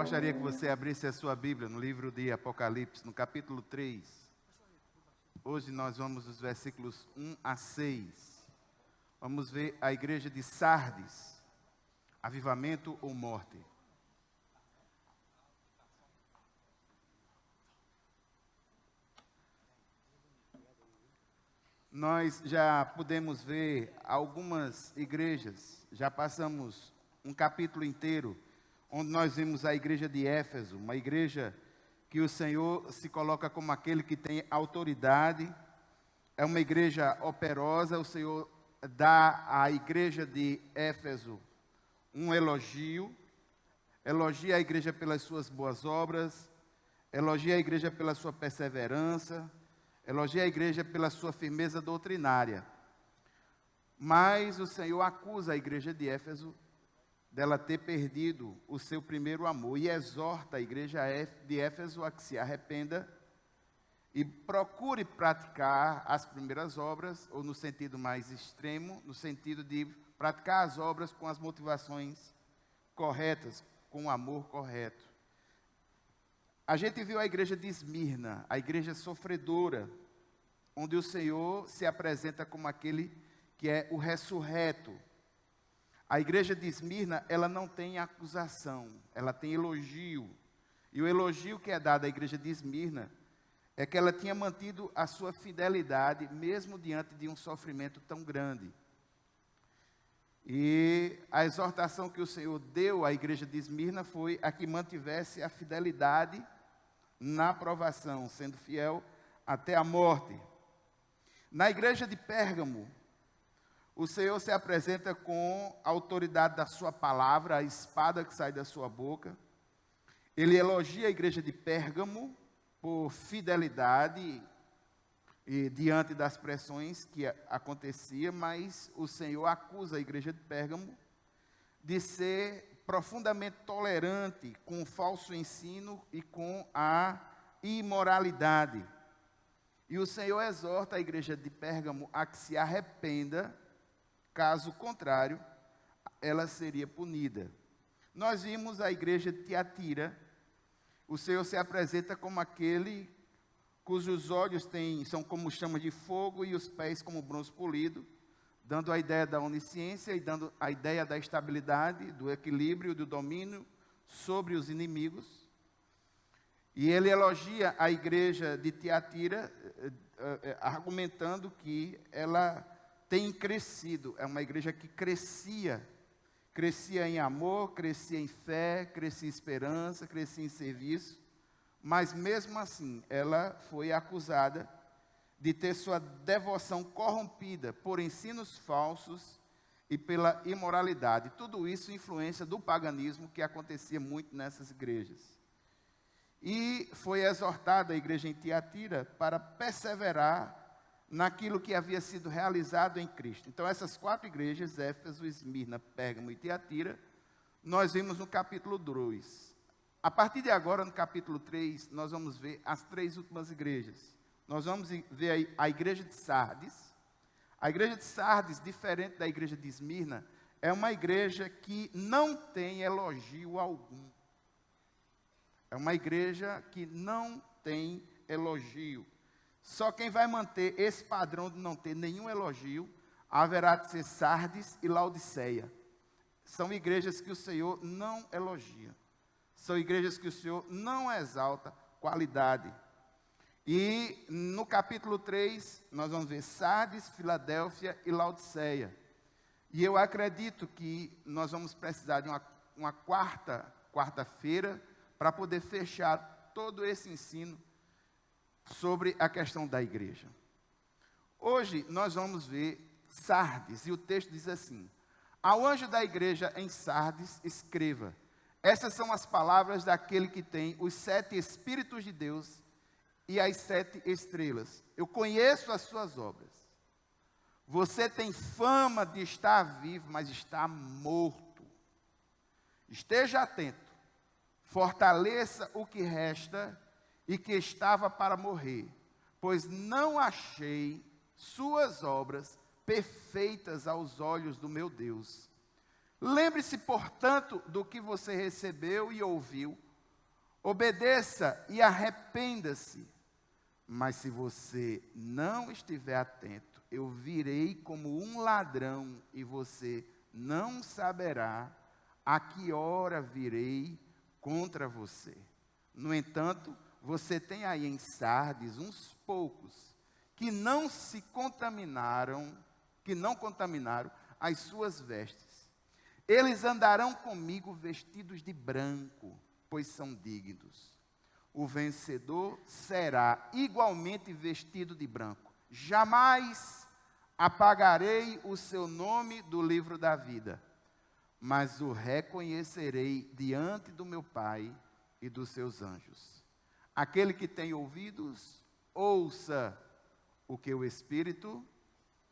gostaria que você abrisse a sua Bíblia no livro de Apocalipse, no capítulo 3. Hoje nós vamos dos versículos 1 a 6. Vamos ver a igreja de Sardes, avivamento ou morte. Nós já pudemos ver algumas igrejas, já passamos um capítulo inteiro, onde nós vimos a igreja de Éfeso, uma igreja que o Senhor se coloca como aquele que tem autoridade, é uma igreja operosa. O Senhor dá à igreja de Éfeso um elogio, elogia a igreja pelas suas boas obras, elogia a igreja pela sua perseverança, elogia a igreja pela sua firmeza doutrinária. Mas o Senhor acusa a igreja de Éfeso dela ter perdido o seu primeiro amor e exorta a igreja de Éfeso a que se arrependa e procure praticar as primeiras obras, ou no sentido mais extremo, no sentido de praticar as obras com as motivações corretas, com o amor correto. A gente viu a igreja de Esmirna, a igreja sofredora, onde o Senhor se apresenta como aquele que é o ressurreto. A igreja de Esmirna, ela não tem acusação, ela tem elogio. E o elogio que é dado à igreja de Esmirna é que ela tinha mantido a sua fidelidade, mesmo diante de um sofrimento tão grande. E a exortação que o Senhor deu à igreja de Esmirna foi a que mantivesse a fidelidade na provação, sendo fiel até a morte. Na igreja de Pérgamo, o Senhor se apresenta com a autoridade da sua palavra, a espada que sai da sua boca. Ele elogia a igreja de Pérgamo por fidelidade e diante das pressões que acontecia, mas o Senhor acusa a igreja de Pérgamo de ser profundamente tolerante com o falso ensino e com a imoralidade. E o Senhor exorta a igreja de Pérgamo a que se arrependa. Caso contrário, ela seria punida. Nós vimos a igreja de Tiatira. O Senhor se apresenta como aquele cujos olhos são como chama de fogo e os pés como bronze polido, dando a ideia da onisciência e dando a ideia da estabilidade, do equilíbrio, do domínio sobre os inimigos. E ele elogia a igreja de Tiatira, argumentando que ela tem crescido, é uma igreja que crescia em amor, crescia em fé, crescia em esperança, crescia em serviço, mas mesmo assim ela foi acusada de ter sua devoção corrompida por ensinos falsos e pela imoralidade. Tudo isso influência do paganismo que acontecia muito nessas igrejas. E foi exortada a igreja em Tiatira para perseverar naquilo que havia sido realizado em Cristo. Então, essas quatro igrejas, Éfeso, Esmirna, Pérgamo e Tiatira, nós vimos no capítulo 2. A partir de agora, no capítulo 3, nós vamos ver as três últimas igrejas. Nós vamos ver a igreja de Sardes. A igreja de Sardes, diferente da igreja de Esmirna, é uma igreja que não tem elogio algum. É uma igreja que não tem elogio. Só quem vai manter esse padrão de não ter nenhum elogio, haverá de ser Sardes e Laodiceia. São igrejas que o Senhor não elogia. São igrejas que o Senhor não exalta qualidade. E no capítulo 3, nós vamos ver Sardes, Filadélfia e Laodiceia. E eu acredito que nós vamos precisar de uma quarta-feira para poder fechar todo esse ensino sobre a questão da igreja. Hoje nós vamos ver Sardes, e o texto diz assim: ao anjo da igreja em Sardes, escreva: essas são as palavras daquele que tem os 7 Espíritos de Deus e as 7 estrelas. Eu conheço as suas obras. Você tem fama de estar vivo, mas está morto. Esteja atento, fortaleça o que resta e que estava para morrer, pois não achei suas obras perfeitas aos olhos do meu Deus. Lembre-se, portanto, do que você recebeu e ouviu, Obedeça e arrependa-se. Mas se você não estiver atento, eu virei como um ladrão e você não saberá a que hora virei contra você. No entanto, você tem aí em Sardes uns poucos que não contaminaram as suas vestes. Eles andarão comigo vestidos de branco, pois são dignos. O vencedor será igualmente vestido de branco. Jamais apagarei o seu nome do livro da vida, mas o reconhecerei diante do meu Pai e dos seus anjos. Aquele que tem ouvidos, ouça o que o Espírito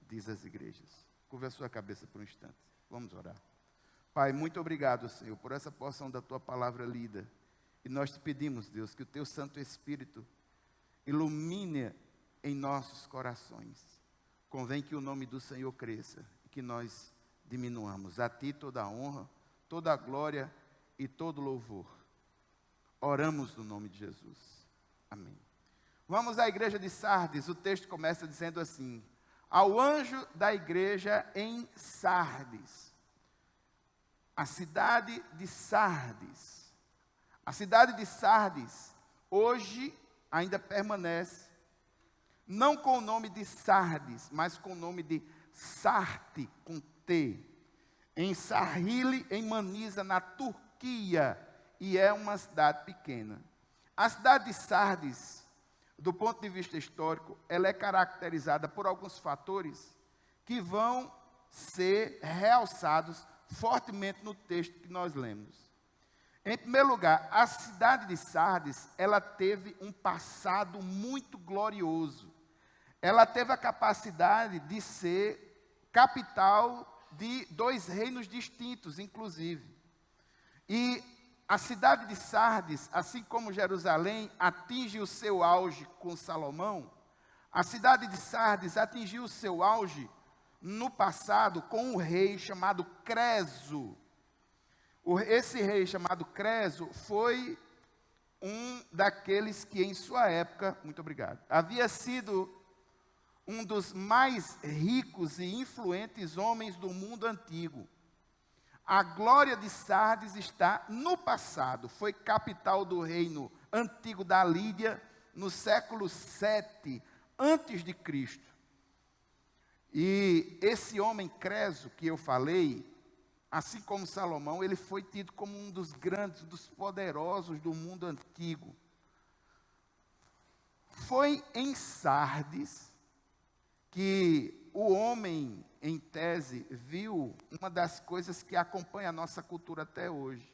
diz às igrejas. Curva a sua cabeça por um instante. Vamos orar. Pai, muito obrigado, Senhor, por essa porção da Tua palavra lida. E nós te pedimos, Deus, que o Teu Santo Espírito ilumine em nossos corações. Convém que o nome do Senhor cresça e que nós diminuamos. A Ti toda a honra, toda a glória e todo louvor. Oramos no nome de Jesus. Amém. Vamos à igreja de Sardes. O texto começa dizendo assim: ao anjo da igreja em Sardes. A cidade de Sardes. A cidade de Sardes, hoje, ainda permanece, não com o nome de Sardes, mas com o nome de Sarte, com T, em Sarhili, em Manisa, na Turquia, e é uma cidade pequena. A cidade de Sardes, do ponto de vista histórico, ela é caracterizada por alguns fatores que vão ser realçados fortemente no texto que nós lemos. Em primeiro lugar, a cidade de Sardes, ela teve um passado muito glorioso. Ela teve a capacidade de ser capital de 2 reinos distintos, inclusive. E a cidade de Sardes, assim como Jerusalém, atinge o seu auge com Salomão. A cidade de Sardes atingiu o seu auge no passado com um rei chamado Creso. Esse rei chamado Creso foi um daqueles que em sua época, muito obrigado, havia sido um dos mais ricos e influentes homens do mundo antigo. A glória de Sardes está no passado, foi capital do reino antigo da Lídia no século 7 antes de Cristo. E esse homem Creso que eu falei, assim como Salomão, ele foi tido como um dos grandes, dos poderosos do mundo antigo. Foi em Sardes que o homem, em tese, viu uma das coisas que acompanha a nossa cultura até hoje.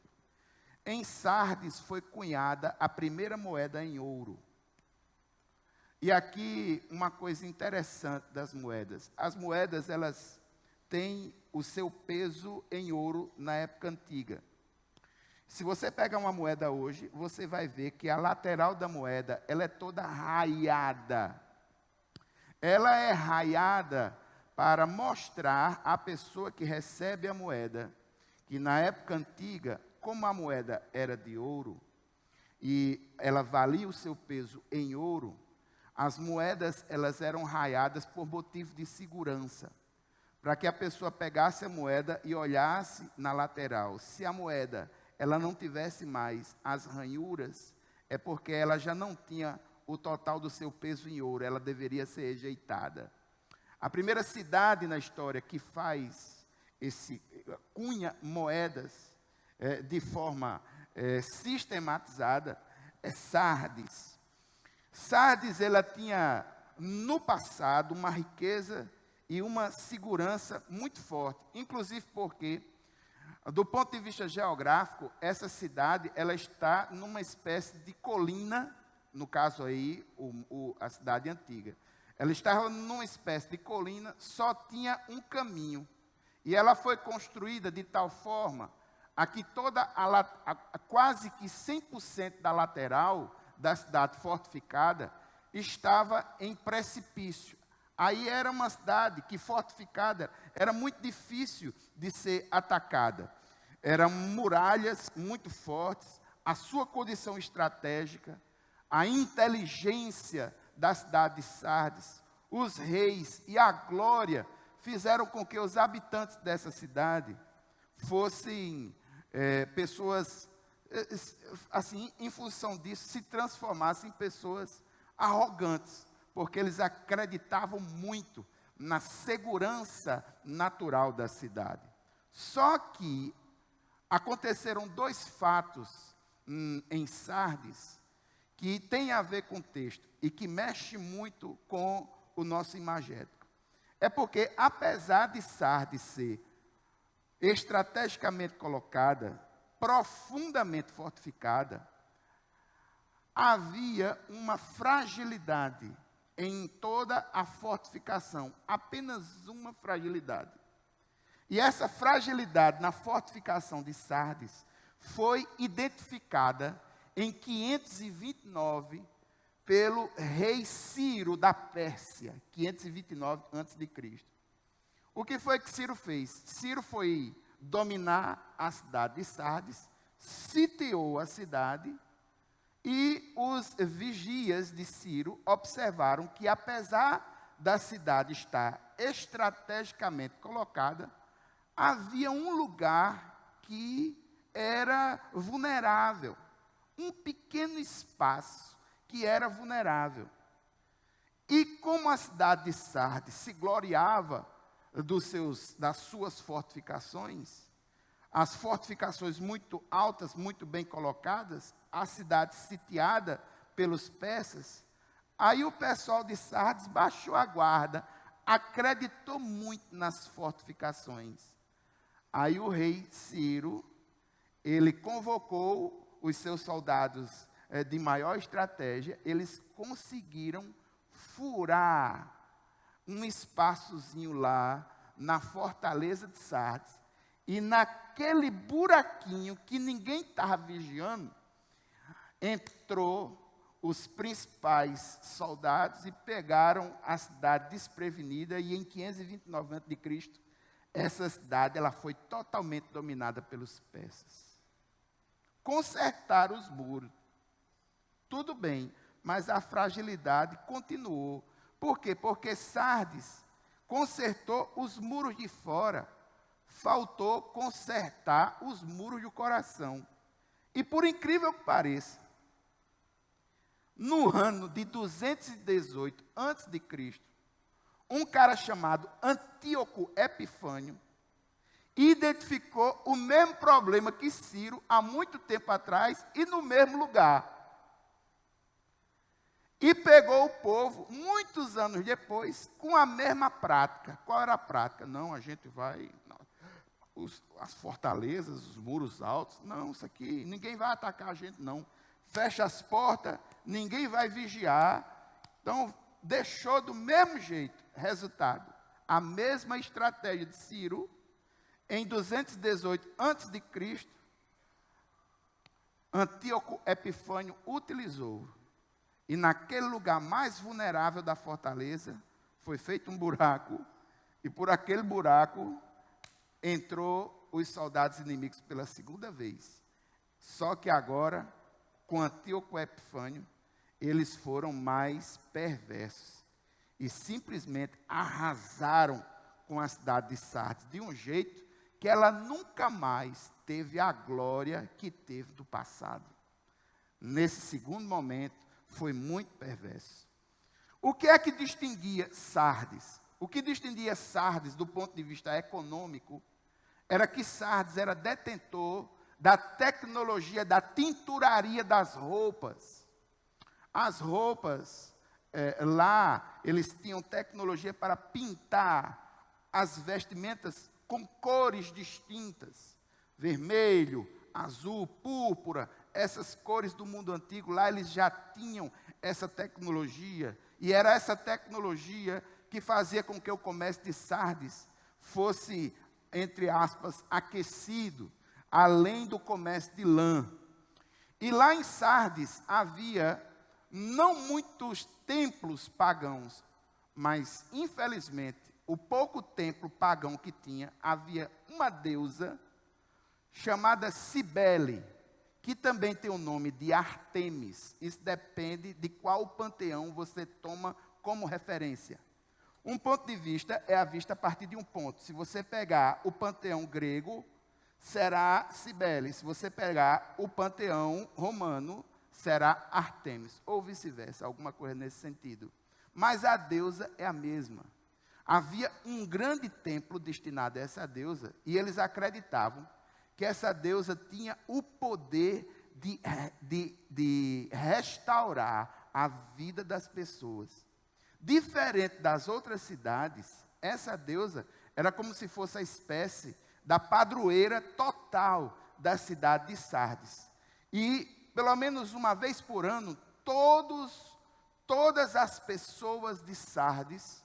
Em Sardes foi cunhada a primeira moeda em ouro. E aqui uma coisa interessante das moedas. As moedas, elas têm o seu peso em ouro na época antiga. Se você pegar uma moeda hoje, você vai ver que a lateral da moeda, ela é toda raiada. Ela é raiada para mostrar à pessoa que recebe a moeda, que na época antiga, como a moeda era de ouro, e ela valia o seu peso em ouro, as moedas, elas eram raiadas por motivo de segurança, para que a pessoa pegasse a moeda e olhasse na lateral. Se a moeda, ela não tivesse mais as ranhuras, é porque ela já não tinha o total do seu peso em ouro, ela deveria ser rejeitada. A primeira cidade na história que faz cunha moedas de forma sistematizada é Sardes. Sardes, ela tinha no passado uma riqueza e uma segurança muito forte, inclusive porque, do ponto de vista geográfico, essa cidade, ela está numa espécie de colina, no caso aí, a cidade antiga. Ela estava numa espécie de colina, só tinha um caminho. E ela foi construída de tal forma a que quase que 100% da lateral da cidade fortificada estava em precipício. Aí era uma cidade que fortificada era muito difícil de ser atacada. Eram muralhas muito fortes, a sua condição estratégica, a inteligência da cidade de Sardes, os reis e a glória fizeram com que os habitantes dessa cidade fossem pessoas, assim, em função disso, se transformassem em pessoas arrogantes, porque eles acreditavam muito na segurança natural da cidade. Só que aconteceram dois fatos em Sardes que tem a ver com o texto e que mexe muito com o nosso imagético. É porque, apesar de Sardes ser estrategicamente colocada, profundamente fortificada, havia uma fragilidade em toda a fortificação, apenas uma fragilidade. E essa fragilidade na fortificação de Sardes foi identificada em 529 pelo rei Ciro da Pérsia, 529 a.C. O que foi que Ciro fez? Ciro foi dominar a cidade de Sardes, sitiou a cidade, e os vigias de Ciro observaram que, apesar da cidade estar estrategicamente colocada, havia um lugar que era vulnerável, um pequeno espaço que era vulnerável. E como a cidade de Sardes se gloriava das suas fortificações, as fortificações muito altas, muito bem colocadas, a cidade sitiada pelos persas, aí o pessoal de Sardes baixou a guarda, acreditou muito nas fortificações. Aí o rei Ciro, ele convocou os seus soldados de maior estratégia, eles conseguiram furar um espaçozinho lá na fortaleza de Sardes, e naquele buraquinho que ninguém estava vigiando, entrou os principais soldados e pegaram a cidade desprevenida, e em 529 a.C., essa cidade ela foi totalmente dominada pelos persas. Consertaram os muros, tudo bem, mas a fragilidade continuou. Por quê? Porque Sardes consertou os muros de fora, faltou consertar os muros do coração. E por incrível que pareça, no ano de 218 a.C., um cara chamado Antíoco Epifânio identificou o mesmo problema que Ciro há muito tempo atrás e no mesmo lugar. E pegou o povo, muitos anos depois, com a mesma prática. Qual era a prática? Não, a gente vai... as fortalezas, os muros altos. Não, isso aqui, ninguém vai atacar a gente, não. Fecha as portas, ninguém vai vigiar. Então, deixou do mesmo jeito. Resultado, a mesma estratégia de Ciro, em 218 a.C., Antíoco Epifânio utilizou. E naquele lugar mais vulnerável da fortaleza, foi feito um buraco, e por aquele buraco entrou os soldados inimigos pela segunda vez. Só que agora, com Antíoco Epifânio, eles foram mais perversos e simplesmente arrasaram com a cidade de Sardes de um jeito que ela nunca mais teve a glória que teve do passado. Nesse segundo momento, foi muito perverso. O que é que distinguia Sardes? O que distinguia Sardes do ponto de vista econômico era que Sardes era detentor da tecnologia da tinturaria das roupas. As roupas, lá, eles tinham tecnologia para pintar as vestimentas com cores distintas. Vermelho, azul, púrpura, essas cores do mundo antigo, lá eles já tinham essa tecnologia. E era essa tecnologia que fazia com que o comércio de Sardes fosse, entre aspas, aquecido, além do comércio de lã. E lá em Sardes havia não muitos templos pagãos, mas, infelizmente, o pouco templo pagão que tinha, havia uma deusa chamada Cibele, que também tem o nome de Ártemis. Isso depende de qual panteão você toma como referência. Um ponto de vista é a vista a partir de um ponto. Se você pegar o panteão grego, será Cibele. Se você pegar o panteão romano, será Ártemis. Ou vice-versa, alguma coisa nesse sentido. Mas a deusa é a mesma. Havia um grande templo destinado a essa deusa, e eles acreditavam que essa deusa tinha o poder de restaurar a vida das pessoas. Diferente das outras cidades, essa deusa era como se fosse a espécie da padroeira total da cidade de Sardes. E, pelo menos uma vez por ano, todas as pessoas de Sardes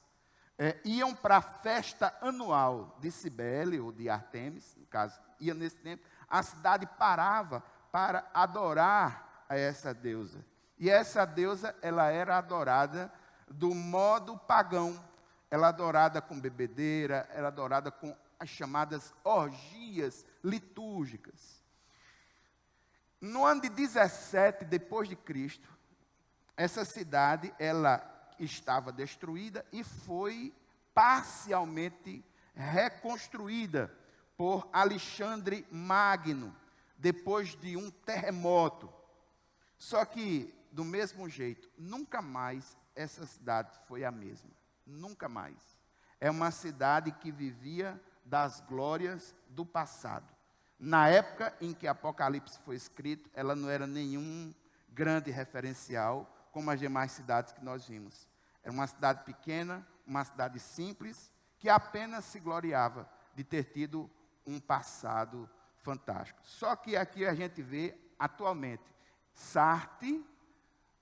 iam para a festa anual de Cibele, ou de Ártemis, no caso, ia nesse tempo, a cidade parava para adorar a essa deusa. E essa deusa, ela era adorada do modo pagão. Ela adorada com bebedeira, era adorada com as chamadas orgias litúrgicas. No ano de 17 depois de Cristo, essa cidade, ela estava destruída e foi parcialmente reconstruída por Alexandre Magno, depois de um terremoto. Só que, do mesmo jeito, nunca mais essa cidade foi a mesma. Nunca mais. É uma cidade que vivia das glórias do passado. Na época em que Apocalipse foi escrito, ela não era nenhum grande referencial, como as demais cidades que nós vimos. Era uma cidade pequena, uma cidade simples, que apenas se gloriava de ter tido um passado fantástico. Só que aqui a gente vê, atualmente, Sarti,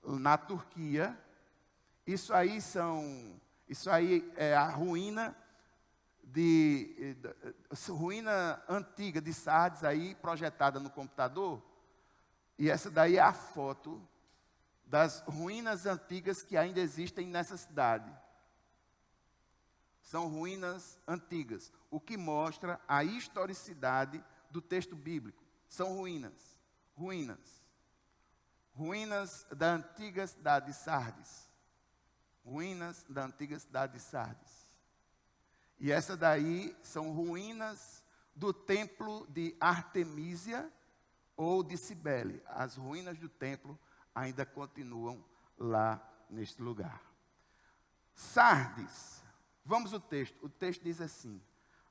na Turquia. Isso aí é a ruína ruína antiga de Sardes, aí projetada no computador. E essa daí é a foto das ruínas antigas que ainda existem nessa cidade. São ruínas antigas, o que mostra a historicidade do texto bíblico. São ruínas da antiga cidade de Sardes. Ruínas da antiga cidade de Sardes. E essa daí são ruínas do templo de Artemísia ou de Cibele. As ruínas do templo ainda continuam lá neste lugar. Sardes, vamos ao texto. O texto diz assim: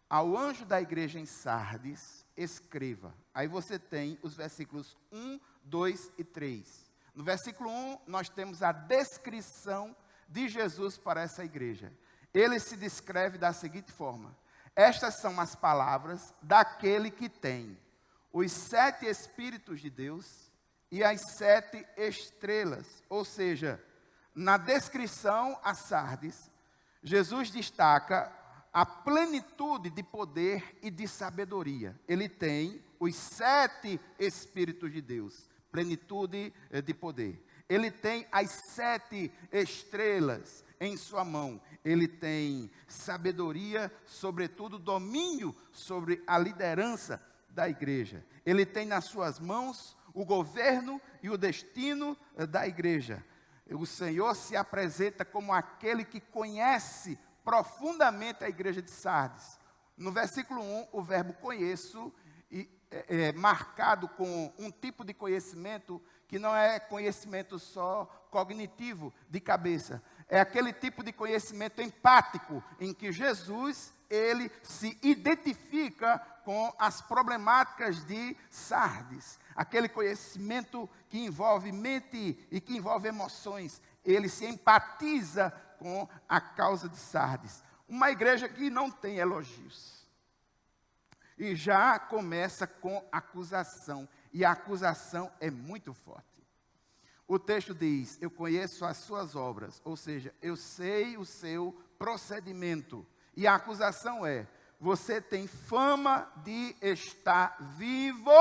ao anjo da igreja em Sardes, escreva. Aí você tem os versículos 1, 2 e 3. No versículo 1, nós temos a descrição de Jesus para essa igreja. Ele se descreve da seguinte forma: estas são as palavras daquele que tem os 7 Espíritos de Deus e as 7 estrelas. Ou seja, na descrição a Sardes, Jesus destaca a plenitude de poder e de sabedoria. Ele tem os 7 Espíritos de Deus, plenitude de poder. Ele tem as 7 estrelas em sua mão. Ele tem sabedoria, sobretudo domínio sobre a liderança da igreja. Ele tem nas suas mãos o governo e o destino da igreja. O Senhor se apresenta como aquele que conhece profundamente a igreja de Sardes. No versículo 1, o verbo conheço é marcado com um tipo de conhecimento que não é conhecimento só cognitivo, de cabeça. É aquele tipo de conhecimento empático, em que Jesus, ele se identifica com as problemáticas de Sardes. Aquele conhecimento que envolve mente e que envolve emoções. Ele se empatiza com a causa de Sardes. Uma igreja que não tem elogios. E já começa com acusação. E a acusação é muito forte. O texto diz: eu conheço as suas obras. Ou seja, eu sei o seu procedimento. E a acusação é: você tem fama de estar vivo,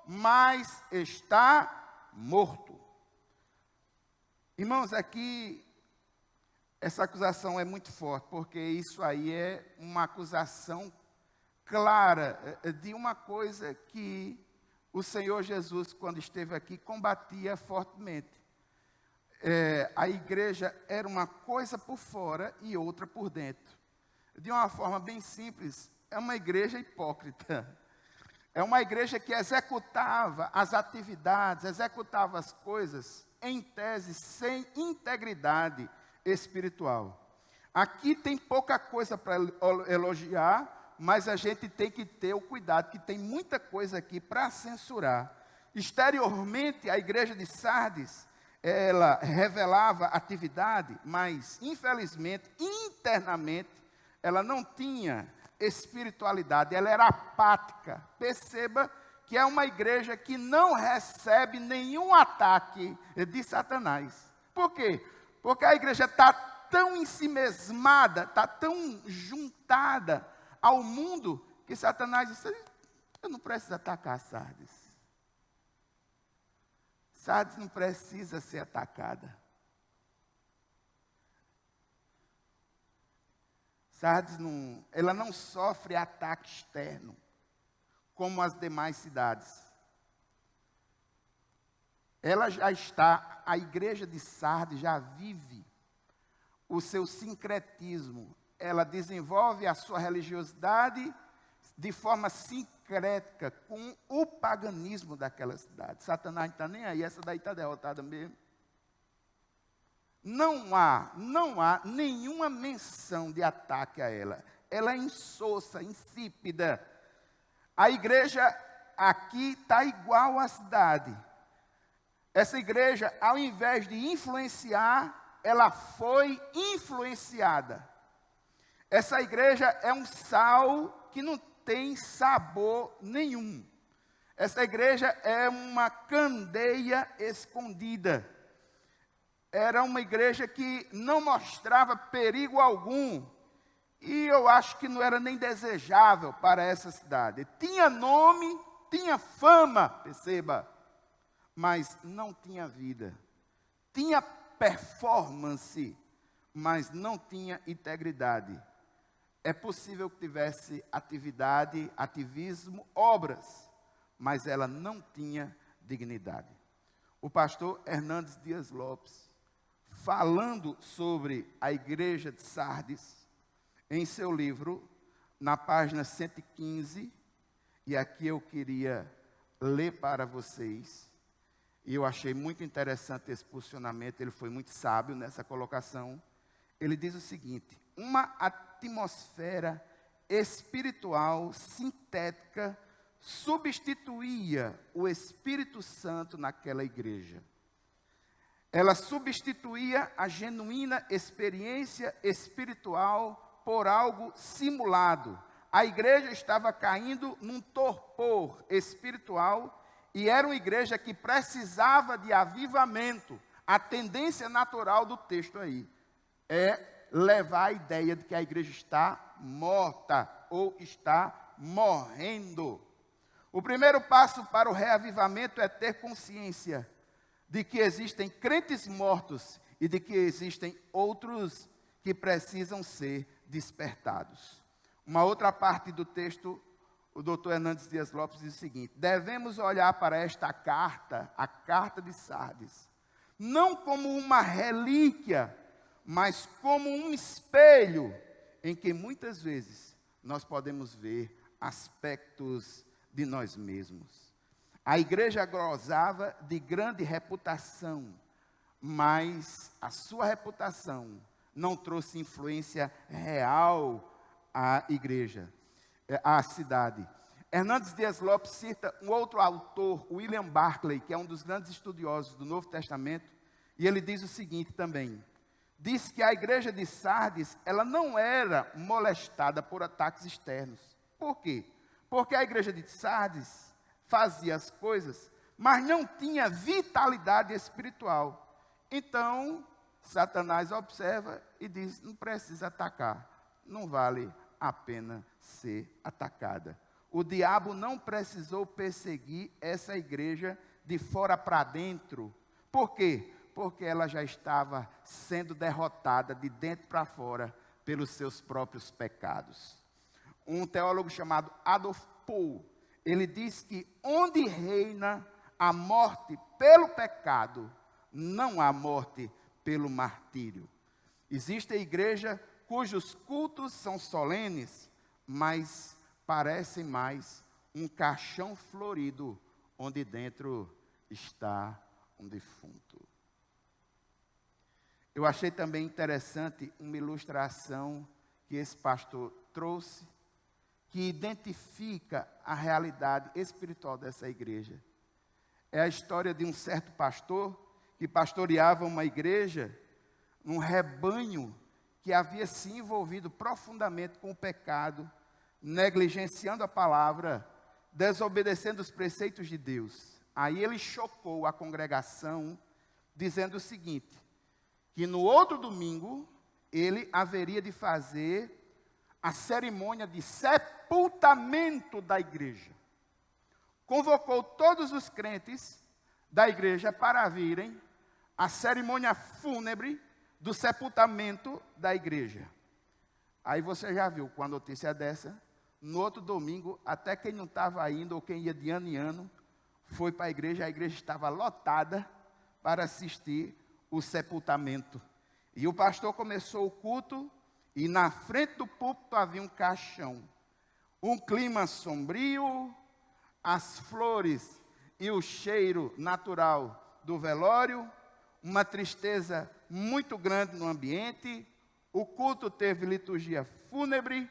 mas está morto. Irmãos, aqui essa acusação é muito forte, porque isso aí é uma acusação clara de uma coisa que o Senhor Jesus, quando esteve aqui, combatia fortemente. A igreja era uma coisa por fora e outra por dentro. De uma forma bem simples, é uma igreja hipócrita. É uma igreja que executava as atividades, executava as coisas, em tese, sem integridade espiritual. Aqui tem pouca coisa para elogiar, mas a gente tem que ter o cuidado, que tem muita coisa aqui para censurar. Exteriormente, a igreja de Sardes, ela revelava atividade, mas, infelizmente, internamente, ela não tinha espiritualidade, ela era apática. Perceba que é uma igreja que não recebe nenhum ataque de Satanás. Por quê? Porque a igreja está tão ensimesmada, está tão juntada ao mundo, que Satanás disse: eu não preciso atacar Sardes. Sardes não precisa ser atacada. Sardes ela não sofre ataque externo, como as demais cidades. Ela já está, a igreja de Sardes já vive o seu sincretismo. Ela desenvolve a sua religiosidade de forma sincrética com o paganismo daquela cidade. Satanás não está nem aí, essa daí está derrotada mesmo. Não há nenhuma menção de ataque a ela. Ela é insossa, insípida. A igreja aqui está igual à cidade. Essa igreja, ao invés de influenciar, ela foi influenciada. Essa igreja é um sal que não tem sabor nenhum. Essa igreja é uma candeia escondida. Era uma igreja que não mostrava perigo algum. E eu acho que não era nem desejável para essa cidade. Tinha nome, tinha fama, perceba, mas não tinha vida. Tinha performance, mas não tinha integridade. É possível que tivesse atividade, ativismo, obras, mas ela não tinha dignidade. O pastor Hernandes Dias Lopes, falando sobre a igreja de Sardes, em seu livro, na página 115, e aqui eu queria ler para vocês, e eu achei muito interessante esse posicionamento, ele foi muito sábio nessa colocação. Ele diz o seguinte: uma atmosfera espiritual sintética substituía o Espírito Santo naquela igreja. Ela substituía a genuína experiência espiritual por algo simulado. A igreja estava caindo num torpor espiritual e era uma igreja que precisava de avivamento. A tendência natural do texto aí é levar a ideia de que a igreja está morta ou está morrendo. O primeiro passo para o reavivamento é ter consciência de que existem crentes mortos e de que existem outros que precisam ser despertados. Uma outra parte do texto, o doutor Hernandes Dias Lopes diz o seguinte: devemos olhar para esta carta, a carta de Sardes, não como uma relíquia, mas como um espelho em que muitas vezes nós podemos ver aspectos de nós mesmos. A igreja gozava de grande reputação, mas a sua reputação não trouxe influência real à igreja, à cidade. Hernandes Dias Lopes cita um outro autor, William Barclay, que é um dos grandes estudiosos do Novo Testamento, e ele diz o seguinte também: diz que a igreja de Sardes, ela não era molestada por ataques externos. Por quê? Porque a igreja de Sardes fazia as coisas, mas não tinha vitalidade espiritual. Então, Satanás observa e diz: não precisa atacar, não vale a pena ser atacada. O diabo não precisou perseguir essa igreja de fora para dentro. Por quê? Porque ela já estava sendo derrotada de dentro para fora pelos seus próprios pecados. Um teólogo chamado Adolf Pohl, ele diz que onde reina a morte pelo pecado, não há morte pelo martírio. Existe a igreja cujos cultos são solenes, mas parecem mais um caixão florido, onde dentro está um defunto. Eu achei também interessante uma ilustração que esse pastor trouxe, que identifica a realidade espiritual dessa igreja. É a história de um certo pastor que pastoreava uma igreja, um rebanho que havia se envolvido profundamente com o pecado, negligenciando a palavra, desobedecendo os preceitos de Deus. Aí ele chocou a congregação, dizendo o seguinte, que no outro domingo, ele haveria de fazer a cerimônia de sepultamento da igreja. Convocou todos os crentes da igreja para virem à cerimônia fúnebre do sepultamento da igreja. Aí você já viu, com a notícia dessa, no outro domingo, até quem não estava indo, ou quem ia de ano em ano, foi para a igreja estava lotada para assistir o sepultamento. E o pastor começou o culto, e na frente do púlpito havia um caixão. Um clima sombrio, as flores e o cheiro natural do velório, uma tristeza muito grande no ambiente. O culto teve liturgia fúnebre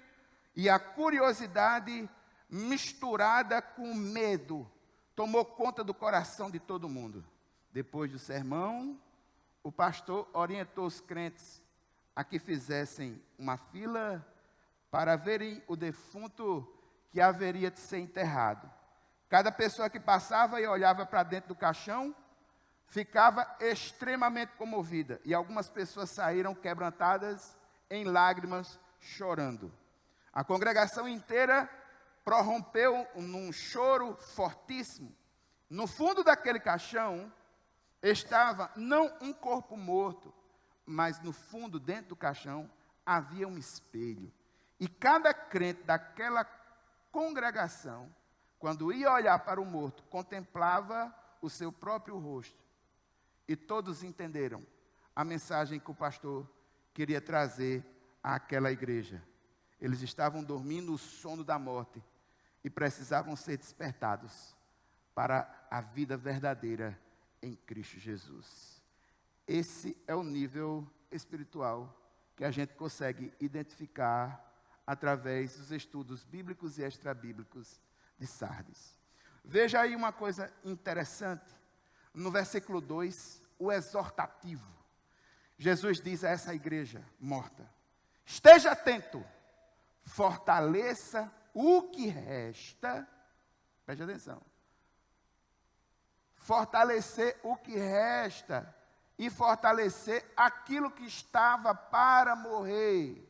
e a curiosidade misturada com medo tomou conta do coração de todo mundo. Depois do sermão, o pastor orientou os crentes a que fizessem uma fila para verem o defunto que haveria de ser enterrado. Cada pessoa que passava e olhava para dentro do caixão ficava extremamente comovida. E algumas pessoas saíram quebrantadas em lágrimas, chorando. A congregação inteira prorrompeu num choro fortíssimo. No fundo daquele caixão estava não um corpo morto, mas no fundo, dentro do caixão, havia um espelho. E cada crente daquela congregação, quando ia olhar para o morto, contemplava o seu próprio rosto. E todos entenderam a mensagem que o pastor queria trazer àquela igreja. Eles estavam dormindo o sono da morte e precisavam ser despertados para a vida verdadeira em Cristo Jesus. Esse é o nível espiritual que a gente consegue identificar através dos estudos bíblicos e extrabíblicos de Sardes. Veja aí uma coisa interessante. No versículo 2, o exortativo. Jesus diz a essa igreja morta: esteja atento, fortaleça o que resta. Preste atenção. Fortalecer o que resta e fortalecer aquilo que estava para morrer.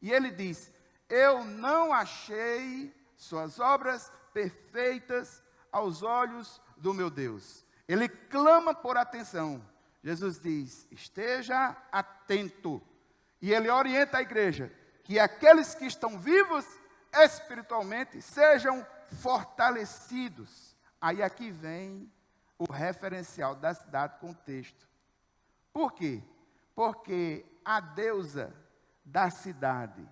E ele diz: eu não achei suas obras perfeitas aos olhos do meu Deus. Ele clama por atenção. Jesus diz: esteja atento. E ele orienta a igreja que aqueles que estão vivos espiritualmente sejam fortalecidos. Aí aqui vem o referencial da cidade com o texto. Por quê? Porque a deusa da cidade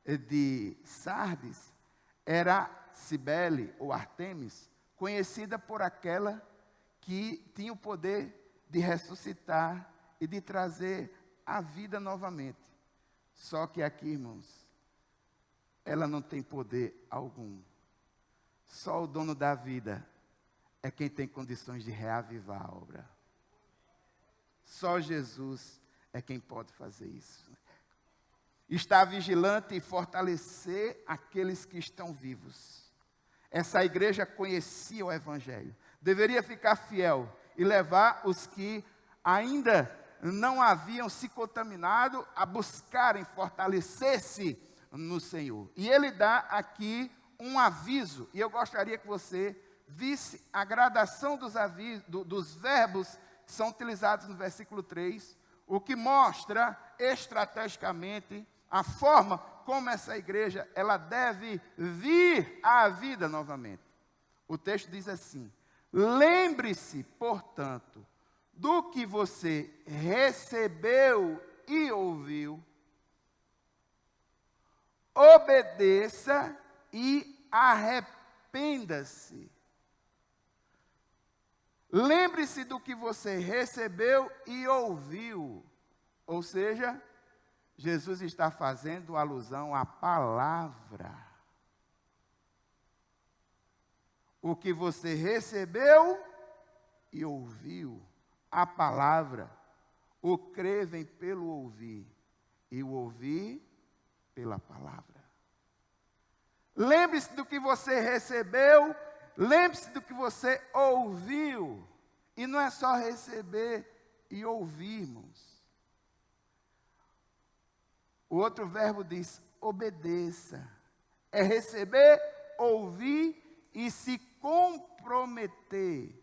de Sardes era Cibele ou Artemis, conhecida por aquela que tinha o poder de ressuscitar e de trazer a vida novamente. Só que aqui, irmãos, ela não tem poder algum. Só o dono da vida é quem tem condições de reavivar a obra. Só Jesus é quem pode fazer isso. Estar vigilante e fortalecer aqueles que estão vivos. Essa igreja conhecia o Evangelho. Deveria ficar fiel e levar os que ainda não haviam se contaminado a buscarem fortalecer-se no Senhor. E ele dá aqui um aviso, e eu gostaria que você visse a gradação dos verbos que são utilizados no versículo 3, o que mostra estrategicamente a forma como essa igreja, ela deve vir à vida novamente. O texto diz assim: lembre-se, portanto, do que você recebeu e ouviu, obedeça e arrependa-se. Lembre-se do que você recebeu e ouviu. Ou seja, Jesus está fazendo alusão à palavra. O que você recebeu e ouviu, a palavra. O crer vem pelo ouvir, e o ouvir pela palavra. Lembre-se do que você recebeu, lembre-se do que você ouviu. E não é só receber e ouvirmos. O outro verbo diz obedeça. É receber, ouvir e se comprometer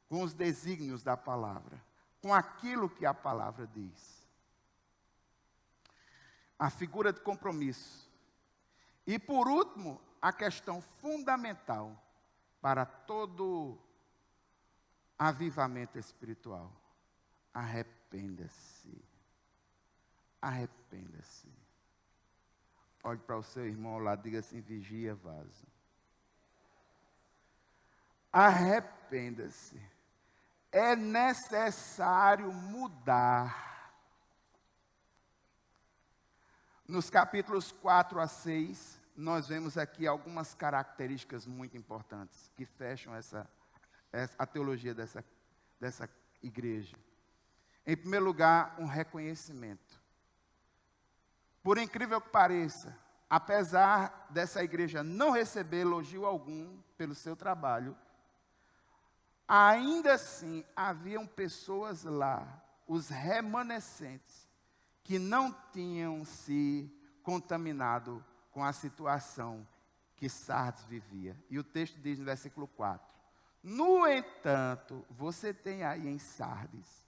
com os desígnios da palavra, com aquilo que a palavra diz. A figura de compromisso. E por último, a questão fundamental para todo avivamento espiritual. Arrependa-se. Arrependa-se. Olhe para o seu irmão lá, diga assim: vigia, vaso. Arrependa-se. É necessário mudar. Nos capítulos 4 a 6, nós vemos aqui algumas características muito importantes que fecham a teologia dessa igreja. Em primeiro lugar, um reconhecimento. Por incrível que pareça, apesar dessa igreja não receber elogio algum pelo seu trabalho, ainda assim haviam pessoas lá, os remanescentes, que não tinham se contaminado com a situação que Sardes vivia. E o texto diz no versículo 4: no entanto, você tem aí em Sardes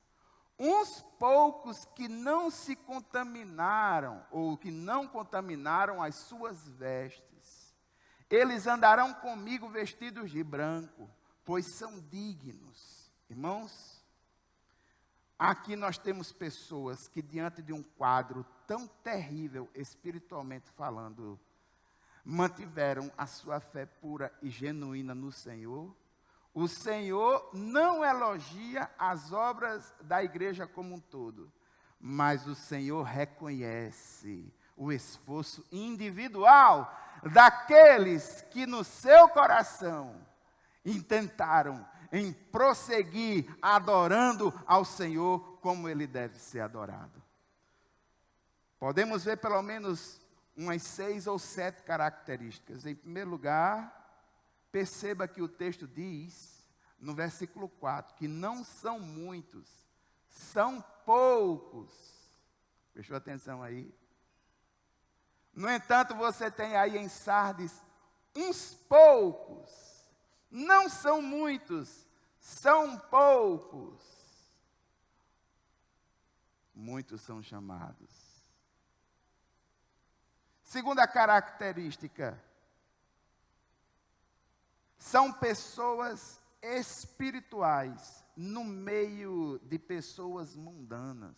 uns poucos que não se contaminaram, ou que não contaminaram as suas vestes. Eles andarão comigo vestidos de branco, pois são dignos. Irmãos, aqui nós temos pessoas que, diante de um quadro tão terrível, espiritualmente falando, mantiveram a sua fé pura e genuína no Senhor. O Senhor não elogia as obras da igreja como um todo, mas o Senhor reconhece o esforço individual daqueles que no seu coração intentaram em prosseguir adorando ao Senhor como Ele deve ser adorado. Podemos ver pelo menos umas 6 ou 7 características. Em primeiro lugar, perceba que o texto diz, no versículo 4, que não são muitos, são poucos. Prestou atenção aí? No entanto, você tem aí em Sardes uns poucos. Não são muitos, são poucos. Muitos são chamados. Segunda característica, são pessoas espirituais no meio de pessoas mundanas.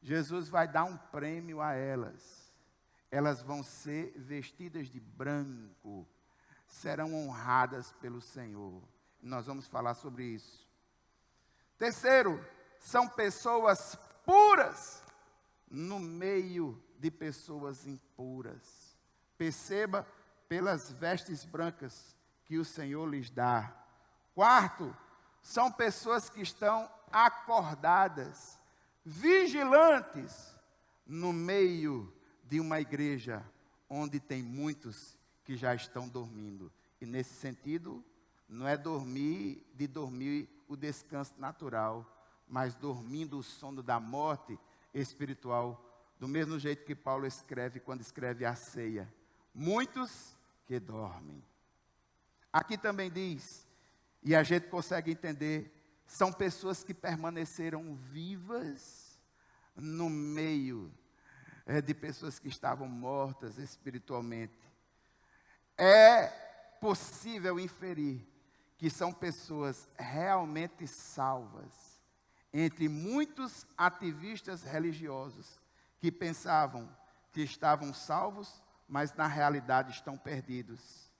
Jesus vai dar um prêmio a elas. Elas vão ser vestidas de branco, serão honradas pelo Senhor. Nós vamos falar sobre isso. Terceiro, são pessoas puras no meio de pessoas impuras. Perceba pelas vestes brancas que o Senhor lhes dá. Quarto, são pessoas que estão acordadas, vigilantes, no meio de uma igreja onde tem muitos que já estão dormindo. E nesse sentido, não é dormir o descanso natural, mas dormindo o sono da morte espiritual, do mesmo jeito que Paulo escreve quando escreve a ceia. Muitos que dormem. Aqui também diz, e a gente consegue entender, são pessoas que permaneceram vivas no meio de pessoas que estavam mortas espiritualmente. É possível inferir que são pessoas realmente salvas, entre muitos ativistas religiosos que pensavam que estavam salvos, mas na realidade estão perdidos.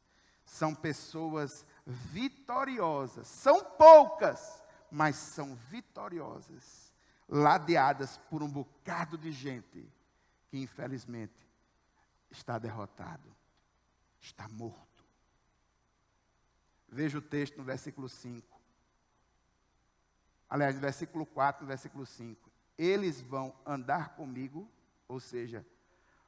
São pessoas vitoriosas, são poucas, mas são vitoriosas, ladeadas por um bocado de gente que infelizmente está derrotado, está morto. Veja o texto no versículo 5. Aliás, no versículo 4, no versículo 5. Eles vão andar comigo, ou seja,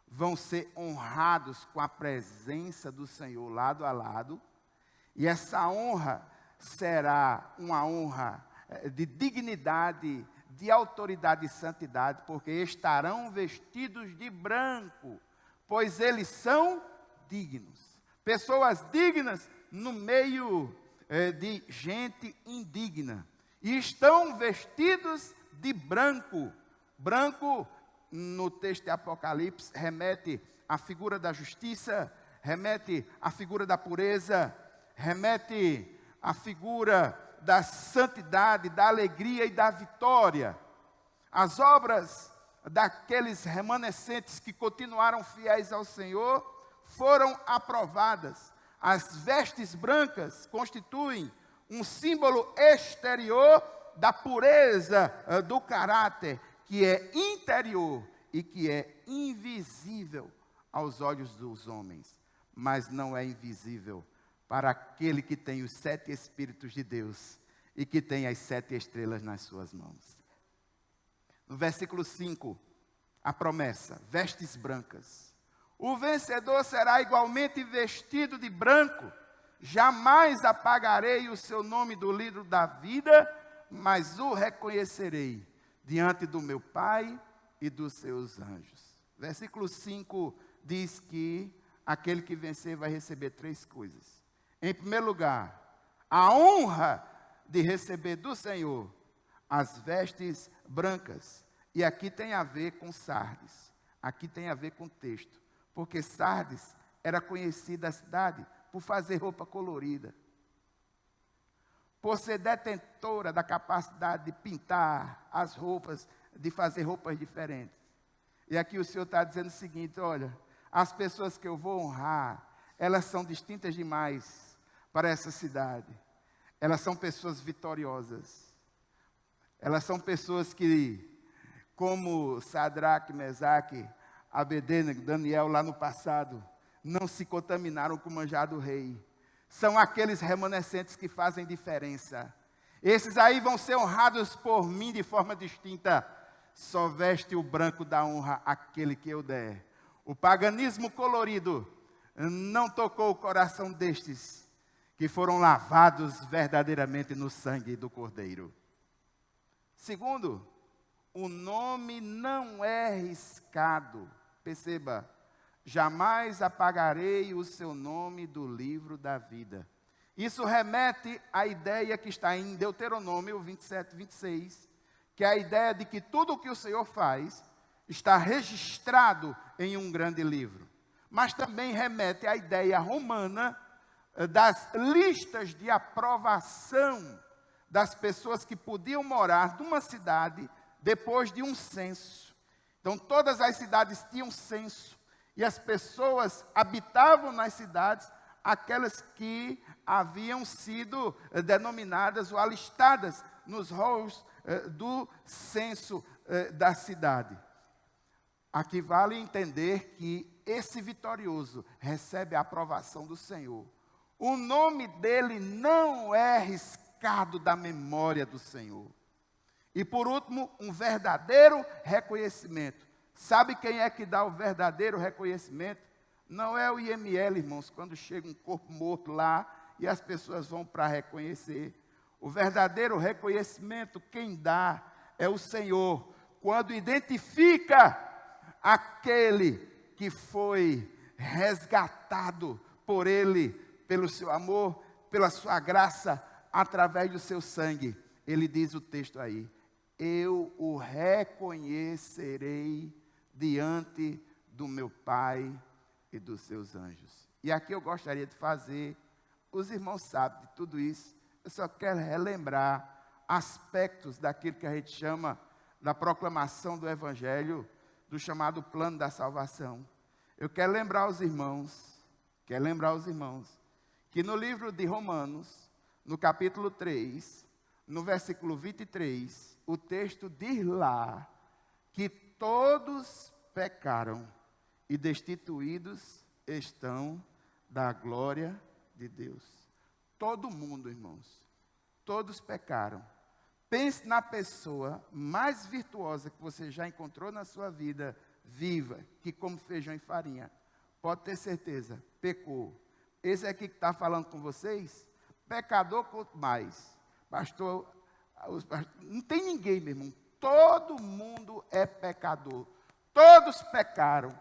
vão ser honrados com a presença do Senhor lado a lado, e essa honra será uma honra de dignidade, de autoridade e santidade, porque estarão vestidos de branco, pois eles são dignos. Pessoas dignas no meio de gente indigna. E estão vestidos de branco. Branco, no texto de Apocalipse, remete à figura da justiça, remete à figura da pureza, remete à figura da santidade, da alegria e da vitória. As obras daqueles remanescentes que continuaram fiéis ao Senhor foram aprovadas. As vestes brancas constituem um símbolo exterior da pureza do caráter, que é interior e que é invisível aos olhos dos homens, mas não é invisível para aquele que tem os 7 Espíritos de Deus e que tem as 7 estrelas nas suas mãos. No versículo 5, a promessa, vestes brancas. O vencedor será igualmente vestido de branco. Jamais apagarei o seu nome do livro da vida, mas o reconhecerei diante do meu Pai e dos seus anjos. Versículo 5 diz que aquele que vencer vai receber 3 coisas. Em primeiro lugar, a honra de receber do Senhor as vestes brancas. E aqui tem a ver com Sardes. Aqui tem a ver com o texto. Porque Sardes era conhecida a cidade por fazer roupa colorida, por ser detentora da capacidade de pintar as roupas, de fazer roupas diferentes. E aqui o Senhor está dizendo o seguinte: olha, as pessoas que eu vou honrar, elas são distintas demais para essa cidade. Elas são pessoas vitoriosas. Elas são pessoas que, como Sadraque, Mesaque, Abednego, Daniel lá no passado, não se contaminaram com o manjar do rei. São aqueles remanescentes que fazem diferença. Esses aí vão ser honrados por mim de forma distinta. Só veste o branco da honra aquele que eu der. O paganismo colorido não tocou o coração destes que foram lavados verdadeiramente no sangue do Cordeiro. Segundo, o nome não é riscado. Perceba, jamais apagarei o seu nome do livro da vida. Isso remete à ideia que está em Deuteronômio 27, 26, que é a ideia de que tudo o que o Senhor faz está registrado em um grande livro. Mas também remete à ideia romana das listas de aprovação das pessoas que podiam morar numa cidade depois de um censo. Então, todas as cidades tinham censo. E as pessoas habitavam nas cidades, aquelas que haviam sido denominadas ou alistadas nos rolos do censo da cidade. Aqui vale entender que esse vitorioso recebe a aprovação do Senhor. O nome dele não é riscado da memória do Senhor. E por último, um verdadeiro reconhecimento. Sabe quem é que dá o verdadeiro reconhecimento? Não é o IML, irmãos, quando chega um corpo morto lá e as pessoas vão para reconhecer. O verdadeiro reconhecimento, quem dá é o Senhor, quando identifica aquele que foi resgatado por Ele, pelo seu amor, pela sua graça, através do seu sangue. Ele diz o texto aí: eu o reconhecerei diante do meu Pai e dos seus anjos. E aqui eu gostaria de fazer, os irmãos sabem de tudo isso, eu só quero relembrar aspectos daquilo que a gente chama da proclamação do Evangelho, do chamado plano da salvação. Eu quero lembrar aos irmãos, que no livro de Romanos, no capítulo 3, no versículo 23, o texto diz lá que todos pecaram e destituídos estão da glória de Deus. Todo mundo, irmãos, todos pecaram. Pense na pessoa mais virtuosa que você já encontrou na sua vida, viva, que come feijão e farinha. Pode ter certeza, pecou. Esse aqui que está falando com vocês, pecador quanto mais. Pastor, não tem ninguém, meu irmão. Todo mundo é pecador. Todos pecaram.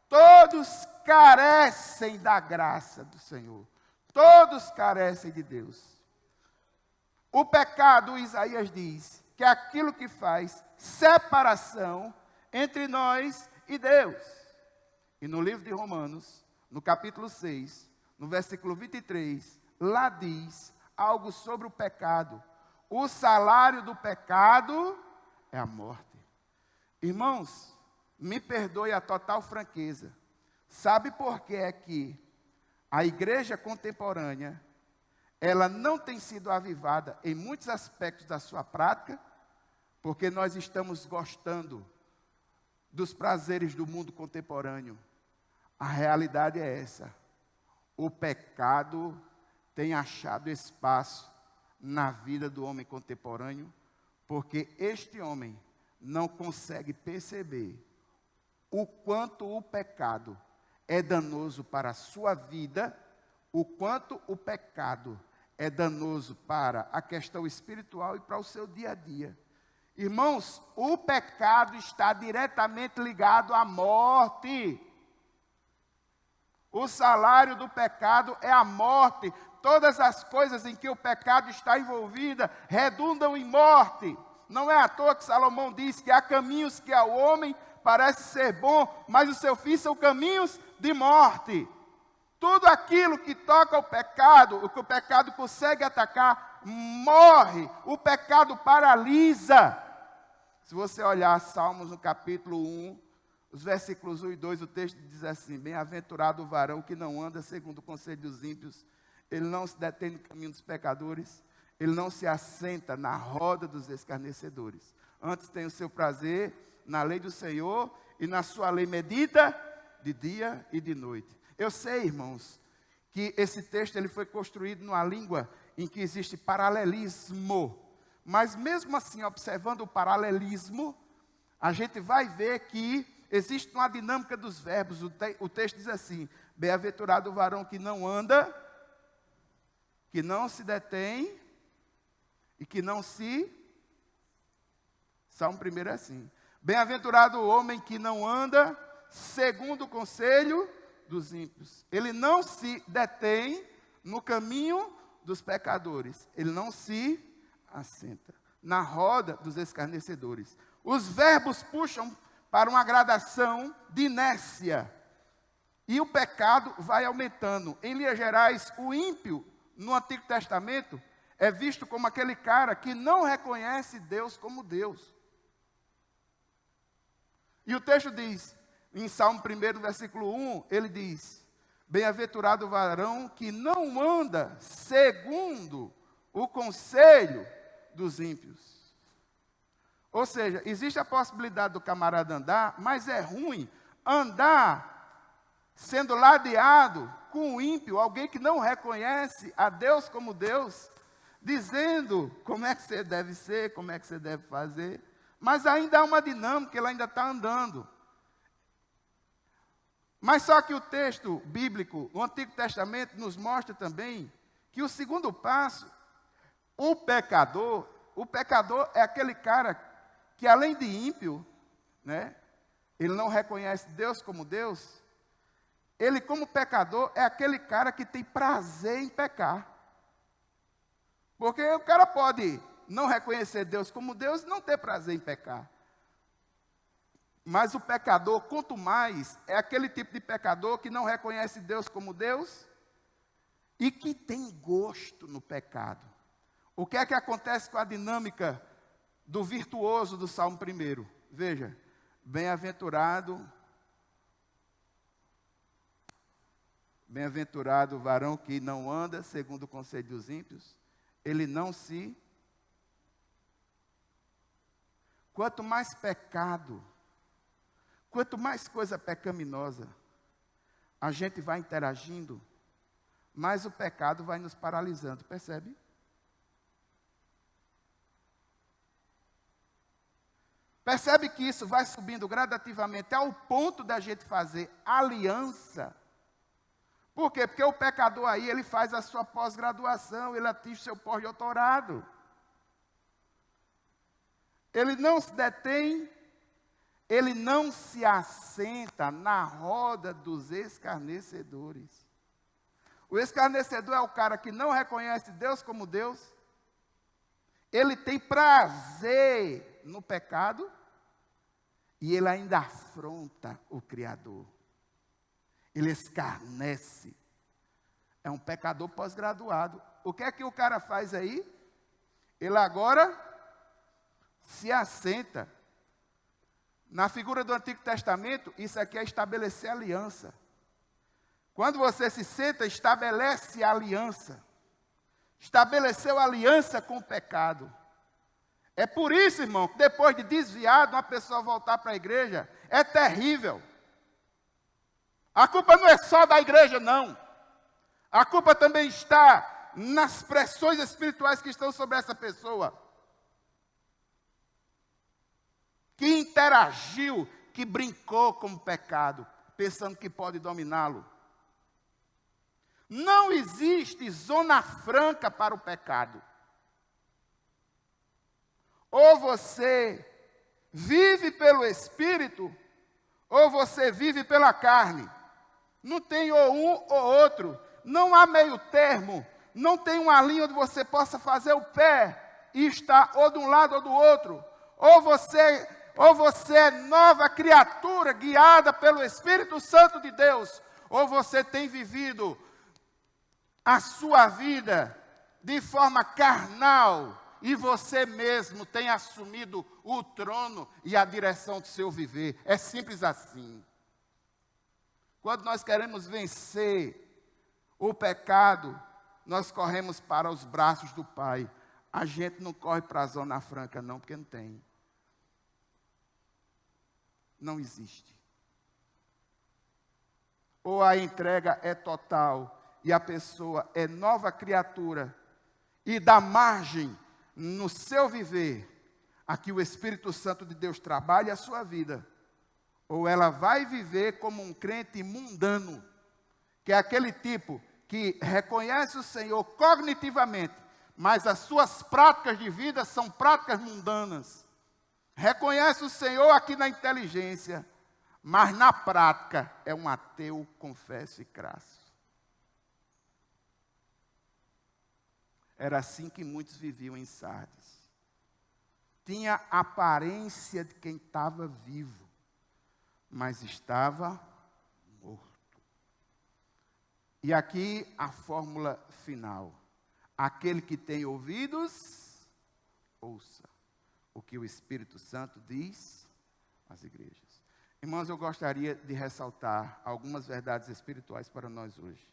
Todos carecem da graça do Senhor. Todos carecem de Deus. O pecado, Isaías diz, que é aquilo que faz separação entre nós e Deus. E no livro de Romanos, no capítulo 6, no versículo 23, lá diz algo sobre o pecado. O salário do pecado é a morte. Irmãos, me perdoe a total franqueza. Sabe por que é que a igreja contemporânea, ela não tem sido avivada em muitos aspectos da sua prática? Porque nós estamos gostando dos prazeres do mundo contemporâneo. A realidade é essa. O pecado tem achado espaço na vida do homem contemporâneo, porque este homem não consegue perceber o quanto o pecado é danoso para a sua vida, o quanto o pecado é danoso para a questão espiritual e para o seu dia a dia. Irmãos, o pecado está diretamente ligado à morte. O salário do pecado é a morte. Todas as coisas em que o pecado está envolvida redundam em morte. Não é à toa que Salomão diz que há caminhos que ao homem parece ser bom, mas o seu fim são caminhos de morte. Tudo aquilo que toca o pecado, o que o pecado consegue atacar, morre. O pecado paralisa. Se você olhar Salmos no capítulo 1, os versículos 1 e 2, o texto diz assim: bem-aventurado o varão que não anda segundo o conselho dos ímpios, ele não se detém no caminho dos pecadores, ele não se assenta na roda dos escarnecedores. Antes tem o seu prazer na lei do Senhor, e na sua lei medita de dia e de noite. Eu sei, irmãos, que esse texto ele foi construído numa língua em que existe paralelismo. Mas mesmo assim, observando o paralelismo, a gente vai ver que existe uma dinâmica dos verbos. O texto diz assim: bem-aventurado o varão que não anda, que não se detém e que não se... Salmo 1 é assim: bem-aventurado o homem que não anda segundo o conselho dos ímpios. Ele não se detém no caminho dos pecadores. Ele não se assenta na roda dos escarnecedores. Os verbos puxam para uma gradação de inércia. E o pecado vai aumentando. Em linhas gerais, o ímpio, no Antigo Testamento, é visto como aquele cara que não reconhece Deus como Deus. E o texto diz, em Salmo 1, versículo 1, ele diz: bem-aventurado o varão que não anda segundo o conselho dos ímpios. Ou seja, existe a possibilidade do camarada andar, mas é ruim andar sendo ladeado com o ímpio, alguém que não reconhece a Deus como Deus, dizendo como é que você deve ser, como é que você deve fazer, mas ainda há uma dinâmica, ele ainda está andando. Mas só que o texto bíblico, o Antigo Testamento, nos mostra também que o segundo passo, o pecador é aquele cara que além de ímpio, né, ele não reconhece Deus como Deus, ele como pecador é aquele cara que tem prazer em pecar. Porque o cara pode não reconhecer Deus como Deus e não ter prazer em pecar. Mas o pecador, quanto mais, é aquele tipo de pecador que não reconhece Deus como Deus e que tem gosto no pecado. O que é que acontece com a dinâmica do virtuoso do Salmo 1? Veja, bem-aventurado o varão que não anda segundo o conselho dos ímpios, ele não se... Quanto mais pecado, quanto mais coisa pecaminosa a gente vai interagindo, mais o pecado vai nos paralisando, percebe? Percebe que isso vai subindo gradativamente ao ponto da gente fazer aliança. Por quê? Porque o pecador aí, ele faz a sua pós-graduação, ele atinge o seu pós-doutorado. Ele não se detém, ele não se assenta na roda dos escarnecedores. O escarnecedor é o cara que não reconhece Deus como Deus, ele tem prazer no pecado e ele ainda afronta o Criador. Ele escarnece. É um pecador pós-graduado. O que é que o cara faz aí? Ele agora se assenta. Na figura do Antigo Testamento, isso aqui é estabelecer aliança. Quando você se senta, estabelece aliança. Estabeleceu aliança com o pecado. É por isso, irmão, que depois de desviado, uma pessoa voltar para a igreja, é terrível. A culpa não é só da igreja, não. A culpa também está nas pressões espirituais que estão sobre essa pessoa. Que interagiu, que brincou com o pecado, pensando que pode dominá-lo. Não existe zona franca para o pecado. Ou você vive pelo Espírito, ou você vive pela carne. Não tem ou um ou outro. Não há meio termo. Não tem uma linha onde você possa fazer o pé e estar ou de um lado ou do outro. Ou você é nova criatura guiada pelo Espírito Santo de Deus, ou você tem vivido a sua vida de forma carnal e você mesmo tem assumido o trono e a direção do seu viver. É simples assim. Quando nós queremos vencer o pecado, nós corremos para os braços do Pai. A gente não corre para a zona franca não, porque não tem. Não existe. Ou a entrega é total e a pessoa é nova criatura e dá margem no seu viver a que o Espírito Santo de Deus trabalhe a sua vida, ou ela vai viver como um crente mundano, que é aquele tipo que reconhece o Senhor cognitivamente, mas as suas práticas de vida são práticas mundanas. Reconhece o Senhor aqui na inteligência, mas na prática é um ateu, confesso e crasso. Era assim que muitos viviam em Sardes. Tinha aparência de quem estava vivo, mas estava morto. E aqui a fórmula final. Aquele que tem ouvidos, ouça o que o Espírito Santo diz às igrejas. Irmãos, eu gostaria de ressaltar algumas verdades espirituais para nós hoje.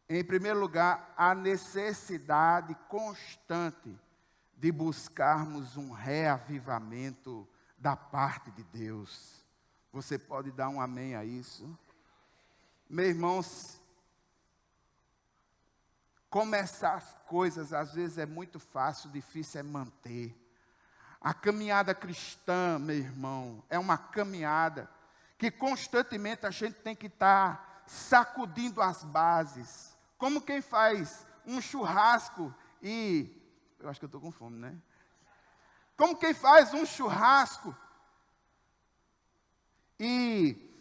Em primeiro lugar, a necessidade constante de buscarmos um reavivamento da parte de Deus. Você pode dar um amém a isso? Meus irmãos, começar as coisas às vezes é muito fácil, difícil é manter. A caminhada cristã, meu irmão, é uma caminhada que constantemente a gente tem que estar sacudindo as bases. Como quem faz um churrasco e... Eu acho que eu estou com fome, né? Como quem faz um churrasco e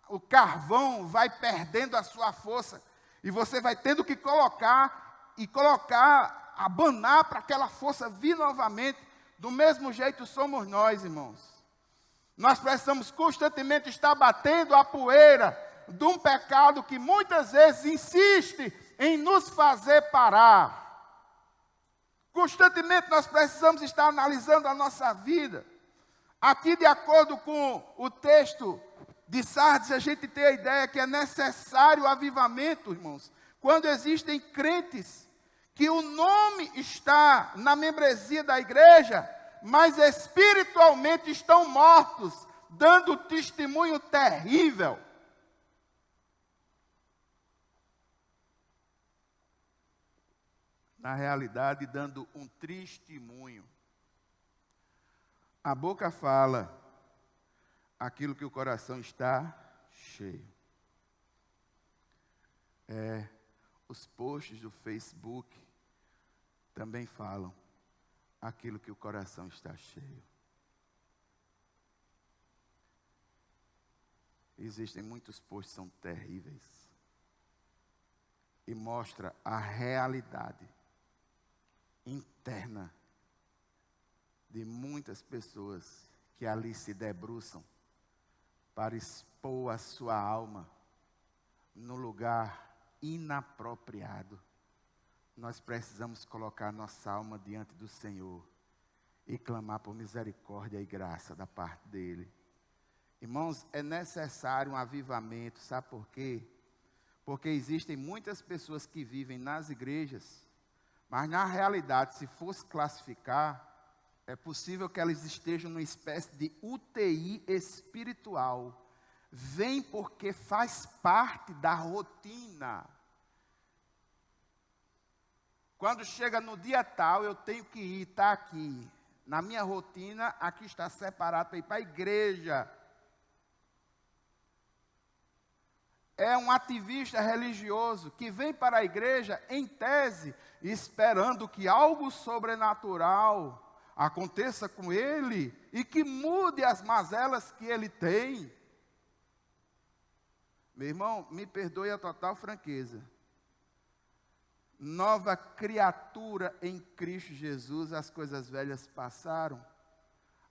o carvão vai perdendo a sua força e você vai tendo que colocar, abanar para aquela força vir novamente, do mesmo jeito somos nós, irmãos. Nós precisamos constantemente estar batendo a poeira de um pecado que muitas vezes insiste em nos fazer parar. Constantemente nós precisamos estar analisando a nossa vida. Aqui, de acordo com o texto de Sardes, a gente tem a ideia que é necessário o avivamento, irmãos. Quando existem crentes que o nome está na membresia da igreja, mas espiritualmente estão mortos, dando testemunho terrível. Na realidade, dando um testemunho. A boca fala aquilo que o coração está cheio. Os posts do Facebook também falam aquilo que o coração está cheio. Existem muitos posts que são terríveis e mostra a realidade interna de muitas pessoas que ali se debruçam para expor a sua alma no lugar inapropriado. Nós precisamos colocar nossa alma diante do Senhor e clamar por misericórdia e graça da parte dEle. Irmãos, é necessário um avivamento, sabe por quê? Porque existem muitas pessoas que vivem nas igrejas, mas na realidade, se fosse classificar, é possível que elas estejam numa espécie de UTI espiritual. Vem porque faz parte da rotina. Quando chega no dia tal, eu tenho que ir, está aqui. Na minha rotina, aqui está separado para ir para a igreja. É um ativista religioso que vem para a igreja, em tese, esperando que algo sobrenatural aconteça com ele e que mude as mazelas que ele tem. Meu irmão, me perdoe a total franqueza. Nova criatura em Cristo Jesus, as coisas velhas passaram.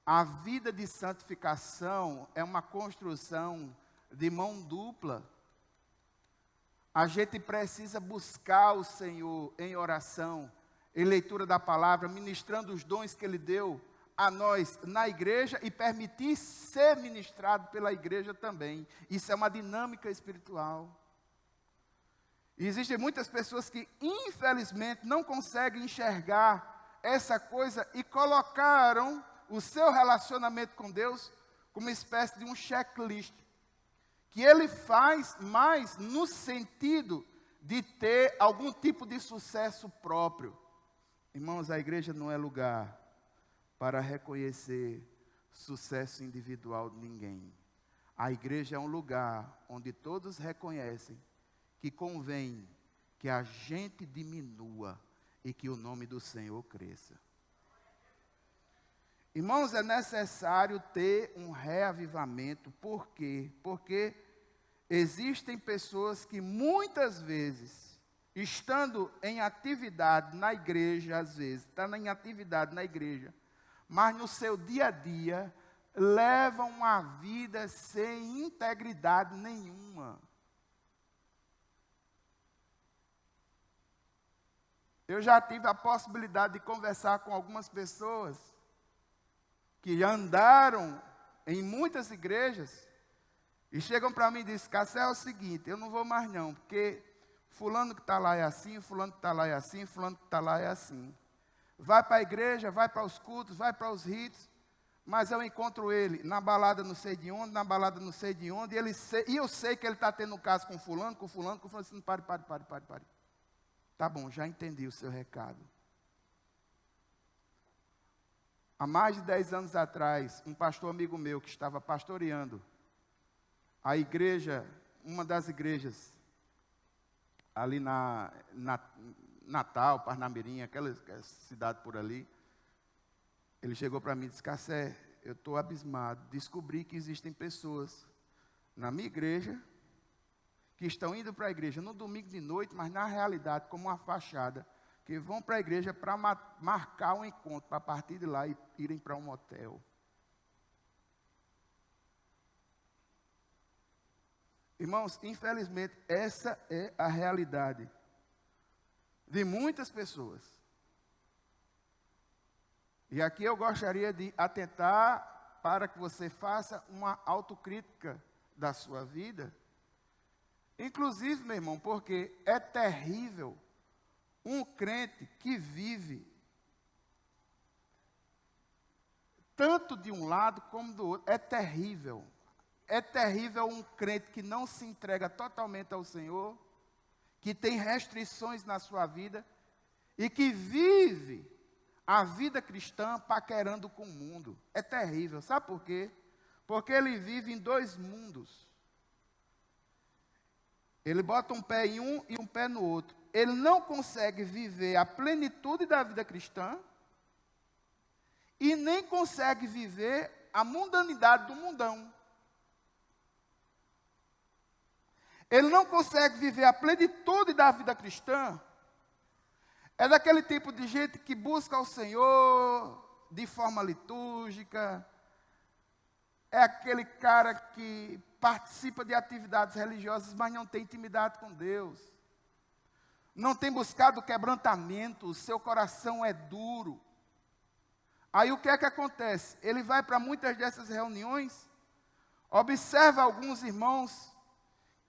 A vida de santificação é uma construção de mão dupla. A gente precisa buscar o Senhor em oração, em leitura da palavra, ministrando os dons que Ele deu a nós na igreja e permitir ser ministrado pela igreja também. Isso é uma dinâmica espiritual. E existem muitas pessoas que, infelizmente, não conseguem enxergar essa coisa e colocaram o seu relacionamento com Deus como uma espécie de um checklist, que ele faz mais no sentido de ter algum tipo de sucesso próprio. Irmãos, a igreja não é lugar para reconhecer sucesso individual de ninguém. A igreja é um lugar onde todos reconhecem que convém que a gente diminua e que o nome do Senhor cresça. Irmãos, é necessário ter um reavivamento. Por quê? Porque existem pessoas que muitas vezes, estando em atividade na igreja, às vezes, está em atividade na igreja, mas no seu dia a dia, levam uma vida sem integridade nenhuma. Eu já tive a possibilidade de conversar com algumas pessoas que andaram em muitas igrejas e chegam para mim e dizem: Cassé, é o seguinte, eu não vou mais não, porque fulano que está lá é assim, fulano que está lá é assim, fulano que está lá é assim. Vai para a igreja, vai para os cultos, vai para os ritos, mas eu encontro ele na balada não sei de onde, na balada não sei de onde, e eu sei que ele está tendo um caso com fulano, assim, pare. Tá bom, já entendi o seu recado. Há mais de 10 anos atrás, um pastor amigo meu que estava pastoreando a igreja, uma das igrejas, ali na Natal, Parnamirim, aquela cidade por ali, ele chegou para mim e disse: Cassé, eu estou abismado, descobri que existem pessoas na minha igreja que estão indo para a igreja no domingo de noite, mas na realidade, como uma fachada, que vão para a igreja para marcar um encontro, para partir de lá e irem para um motel. Irmãos, infelizmente, essa é a realidade de muitas pessoas. E aqui eu gostaria de atentar para que você faça uma autocrítica da sua vida. Inclusive, meu irmão, porque é terrível um crente que vive tanto de um lado como do outro. É terrível. É terrível um crente que não se entrega totalmente ao Senhor, que tem restrições na sua vida e que vive a vida cristã paquerando com o mundo. É terrível. Sabe por quê? Porque ele vive em dois mundos. Ele bota um pé em um e um pé no outro. Ele não consegue viver a plenitude da vida cristã e nem consegue viver a mundanidade do mundão. Ele não consegue viver a plenitude da vida cristã. É daquele tipo de gente que busca o Senhor de forma litúrgica. É aquele cara que participa de atividades religiosas, mas não tem intimidade com Deus. Não tem buscado quebrantamento, o seu coração é duro. Aí o que é que acontece? Ele vai para muitas dessas reuniões, observa alguns irmãos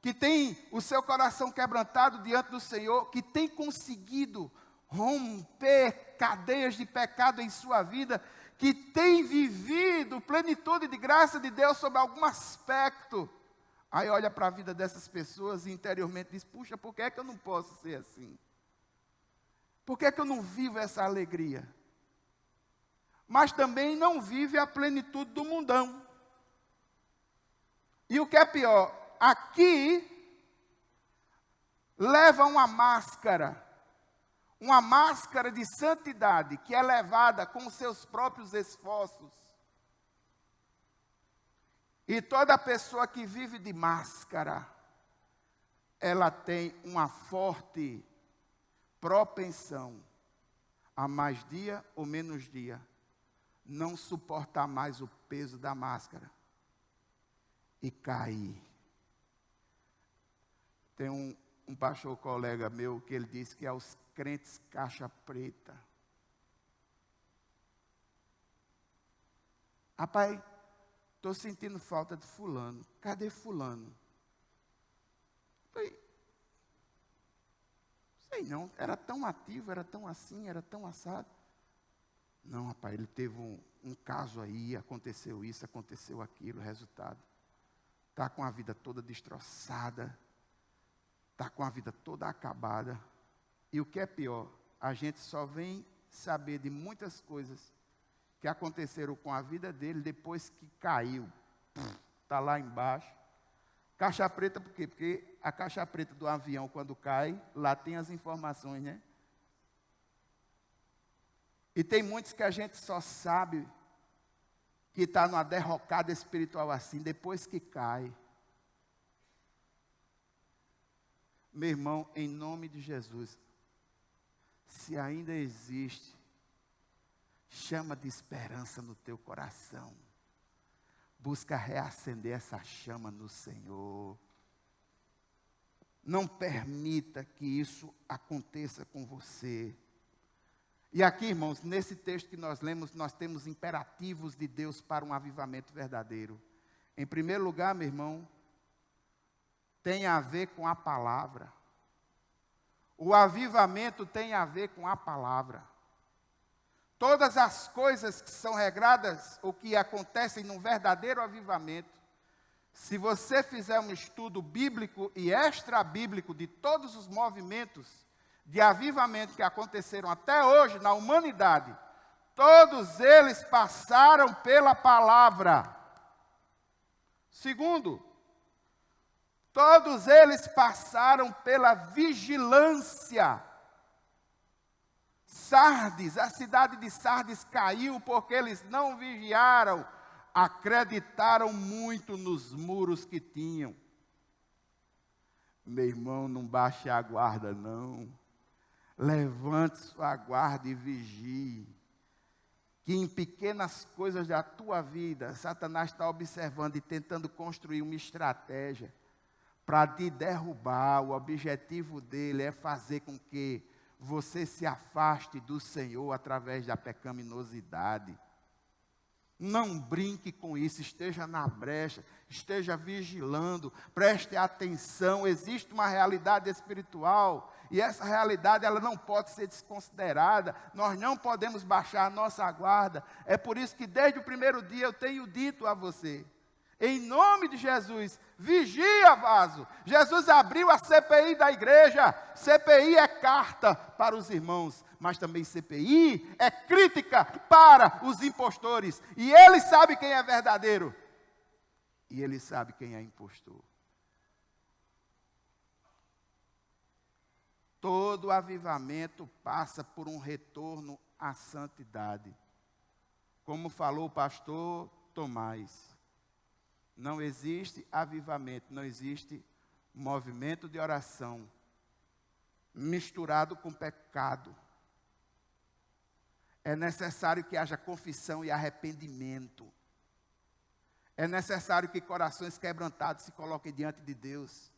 que têm o seu coração quebrantado diante do Senhor, que têm conseguido romper cadeias de pecado em sua vida, que têm vivido plenitude de graça de Deus sobre algum aspecto. Aí olha para a vida dessas pessoas e interiormente diz: puxa, por que é que eu não posso ser assim? Por que é que eu não vivo essa alegria? Mas também não vive a plenitude do mundão. E o que é pior, aqui leva uma máscara de santidade, que é levada com os seus próprios esforços. E toda pessoa que vive de máscara, ela tem uma forte propensão a mais dia ou menos dia não suportar mais o peso da máscara e cair. Tem um pastor colega meu que ele disse que é os crentes caixa preta. Rapaz, estou sentindo falta de fulano. Cadê fulano? Falei, sei não, era tão ativo, era tão assim, era tão assado. Não, rapaz, ele teve um caso aí, aconteceu isso, aconteceu aquilo, resultado. Está com a vida toda destroçada, está com a vida toda acabada. E o que é pior, a gente só vem saber de muitas coisas que aconteceram com a vida dele depois que caiu. Está lá embaixo. Caixa preta por quê? Porque a caixa preta do avião, quando cai, lá tem as informações, né? E tem muitos que a gente só sabe que está numa derrocada espiritual assim, depois que cai. Meu irmão, em nome de Jesus, se ainda existe chama de esperança no teu coração, busca reacender essa chama no Senhor. Não permita que isso aconteça com você. E aqui, irmãos, nesse texto que nós lemos, nós temos imperativos de Deus para um avivamento verdadeiro. Em primeiro lugar, meu irmão, tem a ver com a palavra. O avivamento tem a ver com a palavra. Todas as coisas que são regradas, ou que acontecem num verdadeiro avivamento, se você fizer um estudo bíblico e extra-bíblico de todos os movimentos de avivamento que aconteceram até hoje na humanidade, todos eles passaram pela palavra. Segundo, todos eles passaram pela vigilância. Sardes, a cidade de Sardes caiu porque eles não vigiaram, acreditaram muito nos muros que tinham. Meu irmão, não baixe a guarda não. Levante sua guarda e vigie. Que em pequenas coisas da tua vida, Satanás está observando e tentando construir uma estratégia para te derrubar. O objetivo dele é fazer com que você se afaste do Senhor através da pecaminosidade. Não brinque com isso, esteja na brecha, esteja vigilando, preste atenção. Existe uma realidade espiritual e essa realidade ela não pode ser desconsiderada. Nós não podemos baixar a nossa guarda. É por isso que desde o primeiro dia eu tenho dito a você, em nome de Jesus, vigia, vaso. Jesus abriu a CPI da igreja. CPI é carta para os irmãos, mas também CPI é crítica para os impostores. E ele sabe quem é verdadeiro. E ele sabe quem é impostor. Todo avivamento passa por um retorno à santidade. Como falou o pastor Tomás. Não existe avivamento, não existe movimento de oração misturado com pecado. É necessário que haja confissão e arrependimento. É necessário que corações quebrantados se coloquem diante de Deus,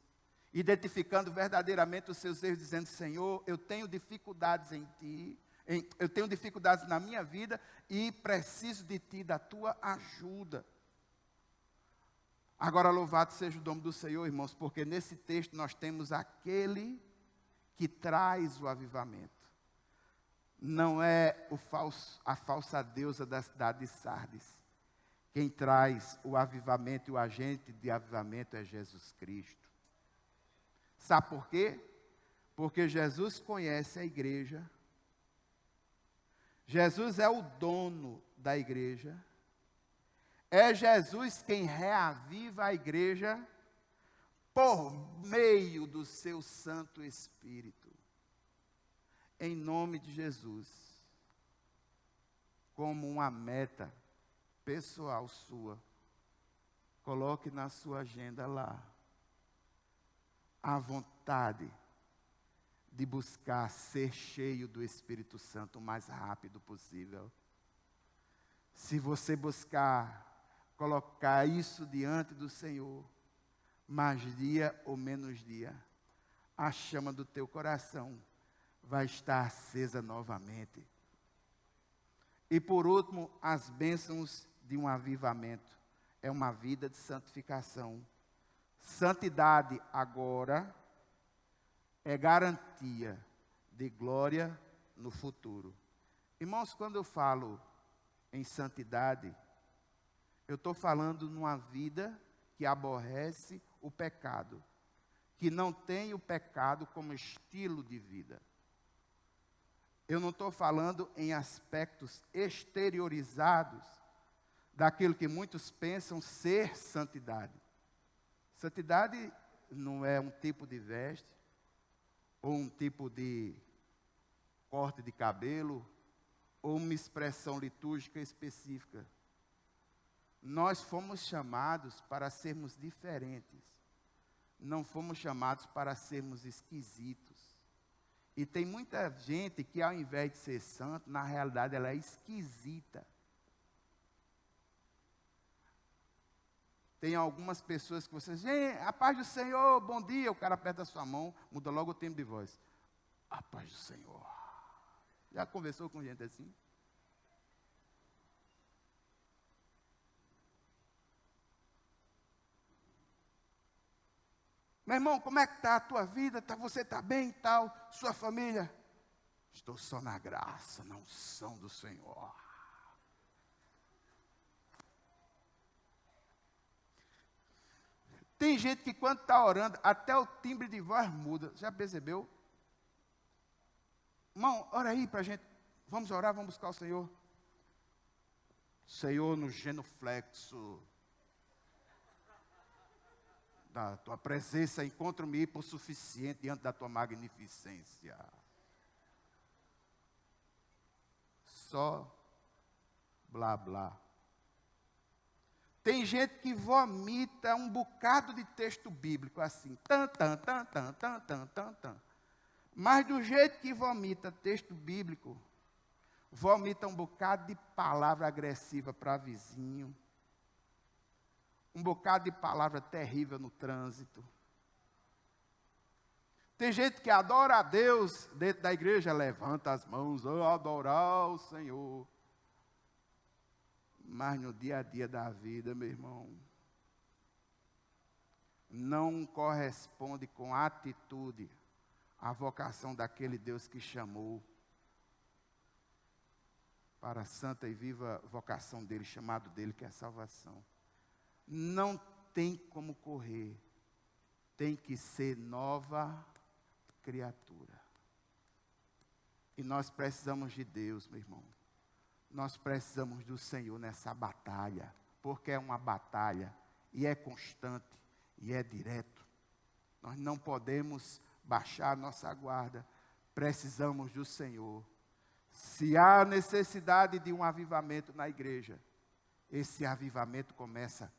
identificando verdadeiramente os seus erros, dizendo: Senhor, eu tenho dificuldades em Ti, eu tenho dificuldades na minha vida e preciso de Ti, da Tua ajuda. Agora, louvado seja o nome do Senhor, irmãos, porque nesse texto nós temos aquele que traz o avivamento. Não é a falsa deusa da cidade de Sardes. Quem traz o avivamento e o agente de avivamento é Jesus Cristo. Sabe por quê? Porque Jesus conhece a igreja. Jesus é o dono da igreja. É Jesus quem reaviva a igreja por meio do seu Santo Espírito. Em nome de Jesus, como uma meta pessoal sua, coloque na sua agenda lá a vontade de buscar ser cheio do Espírito Santo o mais rápido possível. Se você buscar colocar isso diante do Senhor, mais dia ou menos dia, a chama do teu coração vai estar acesa novamente. E por último, as bênçãos de um avivamento. É uma vida de santificação. Santidade agora é garantia de glória no futuro. Irmãos, quando eu falo em santidade, eu estou falando numa vida que aborrece o pecado, que não tem o pecado como estilo de vida. Eu não estou falando em aspectos exteriorizados daquilo que muitos pensam ser santidade. Santidade não é um tipo de veste, ou um tipo de corte de cabelo, ou uma expressão litúrgica específica. Nós fomos chamados para sermos diferentes. Não fomos chamados para sermos esquisitos. E tem muita gente que, ao invés de ser santo, na realidade ela é esquisita. Tem algumas pessoas que você diz: a paz do Senhor, bom dia. O cara aperta a sua mão, muda logo o tempo de voz. A paz do Senhor. Já conversou com gente assim? Meu irmão, como é que está a tua vida? Você está bem e tal? Sua família? Estou só na graça, na unção do Senhor. Tem gente que quando está orando, até o timbre de voz muda. Já percebeu? Irmão, ora aí para a gente. Vamos orar, vamos buscar o Senhor. Senhor, no genuflexo da tua presença, encontro-me por suficiente diante da tua magnificência. Só blá blá. Tem gente que vomita um bocado de texto bíblico assim, tan tan tan tan tan tan tan tan. Mas do jeito que vomita texto bíblico, vomita um bocado de palavra agressiva para vizinho, um bocado de palavra terrível no trânsito. Tem gente que adora a Deus dentro da igreja, levanta as mãos, adorar o Senhor. Mas no dia a dia da vida, meu irmão, não corresponde com atitude à vocação daquele Deus que chamou para a santa e viva vocação dele, chamado dele, que é a salvação. Não tem como correr, tem que ser nova criatura. E nós precisamos de Deus, meu irmão. Nós precisamos do Senhor nessa batalha, porque é uma batalha, e é constante, e é direto. Nós não podemos baixar a nossa guarda, precisamos do Senhor. Se há necessidade de um avivamento na igreja, esse avivamento começa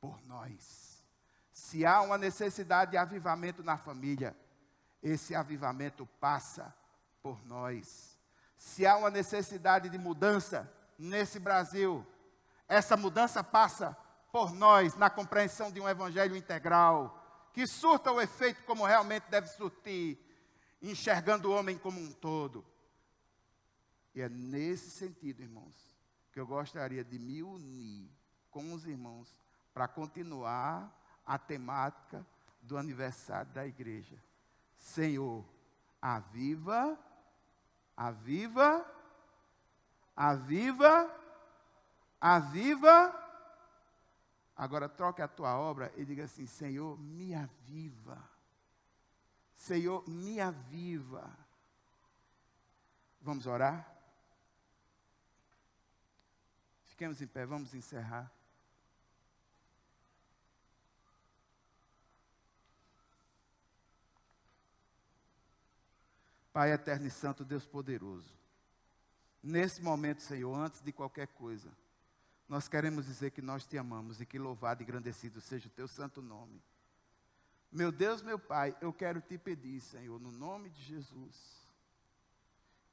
por nós. Se há uma necessidade de avivamento na família, esse avivamento passa por nós. Se há uma necessidade de mudança nesse Brasil, essa mudança passa por nós, na compreensão de um evangelho integral, que surta o efeito como realmente deve surtir, enxergando o homem como um todo. E é nesse sentido, irmãos, que eu gostaria de me unir com os irmãos para continuar a temática do aniversário da igreja. Senhor, aviva, aviva, aviva, aviva. Agora troque a tua obra e diga assim: Senhor, me aviva. Senhor, me aviva. Vamos orar? Fiquemos em pé, vamos encerrar. Pai eterno e santo, Deus poderoso, nesse momento, Senhor, antes de qualquer coisa, nós queremos dizer que nós te amamos e que louvado e engrandecido seja o teu santo nome. Meu Deus, meu Pai, eu quero te pedir, Senhor, no nome de Jesus,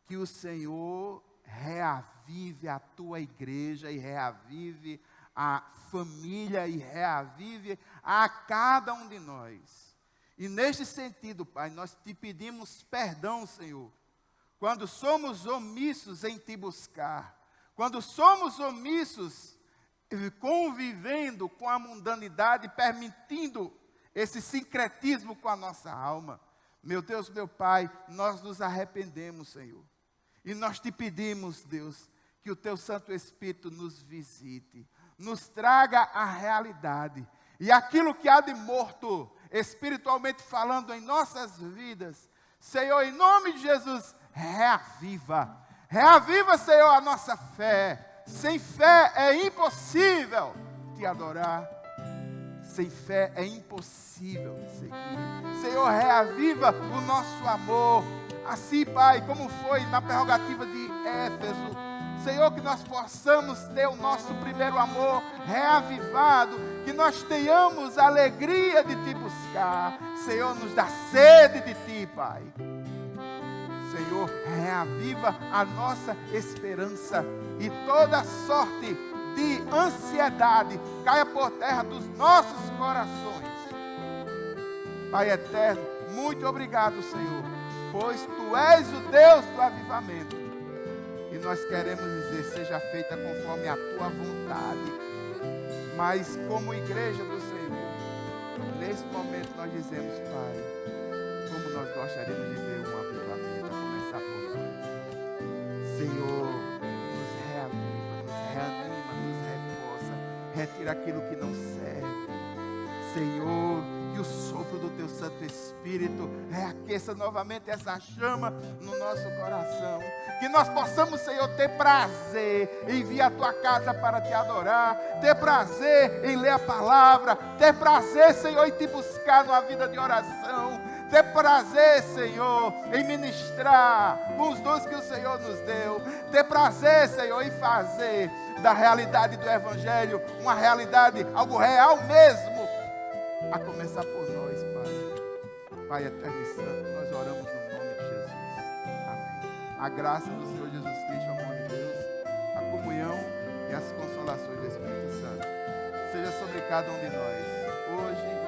que o Senhor reavive a tua igreja e reavive a família e reavive a cada um de nós. E neste sentido, Pai, nós te pedimos perdão, Senhor, quando somos omissos em te buscar, quando somos omissos convivendo com a mundanidade, permitindo esse sincretismo com a nossa alma. Meu Deus, meu Pai, nós nos arrependemos, Senhor. E nós te pedimos, Deus, que o teu Santo Espírito nos visite, nos traga a realidade. E aquilo que há de morto, espiritualmente falando, em nossas vidas, Senhor, em nome de Jesus, reaviva. Reaviva, Senhor, a nossa fé. Sem fé é impossível te adorar. Sem fé é impossível te seguir. Senhor, reaviva o nosso amor. Assim, Pai, como foi na prerrogativa de Éfeso. Senhor, que nós possamos ter o nosso primeiro amor reavivado. Que nós tenhamos a alegria de te buscar. Senhor, nos dá sede de ti, Pai. Senhor, reaviva a nossa esperança. E toda sorte de ansiedade caia por terra dos nossos corações. Pai eterno, muito obrigado, Senhor, pois Tu és o Deus do avivamento. E nós queremos dizer, seja feita conforme a Tua vontade. Mas como igreja do Senhor, nesse momento nós dizemos, Pai, como nós gostaríamos de ver um avivamento, a começar por nós. Senhor, nos reaviva, nos reanima, nos reforça, retira aquilo que não serve. Senhor, que o sopro do Teu Santo Espírito reaqueça novamente essa chama no nosso coração. Que nós possamos, Senhor, ter prazer em vir à Tua casa para Te adorar, ter prazer em ler a palavra, ter prazer, Senhor, em Te buscar numa vida de oração, ter prazer, Senhor, em ministrar com os dons que o Senhor nos deu, ter prazer, Senhor, em fazer da realidade do Evangelho uma realidade, algo real mesmo, a começar por nós, Pai. Pai eterno e santo, nós oramos no nome de a graça do Senhor Jesus Cristo, o amor de Deus, a comunhão e as consolações do Espírito Santo seja sobre cada um de nós, hoje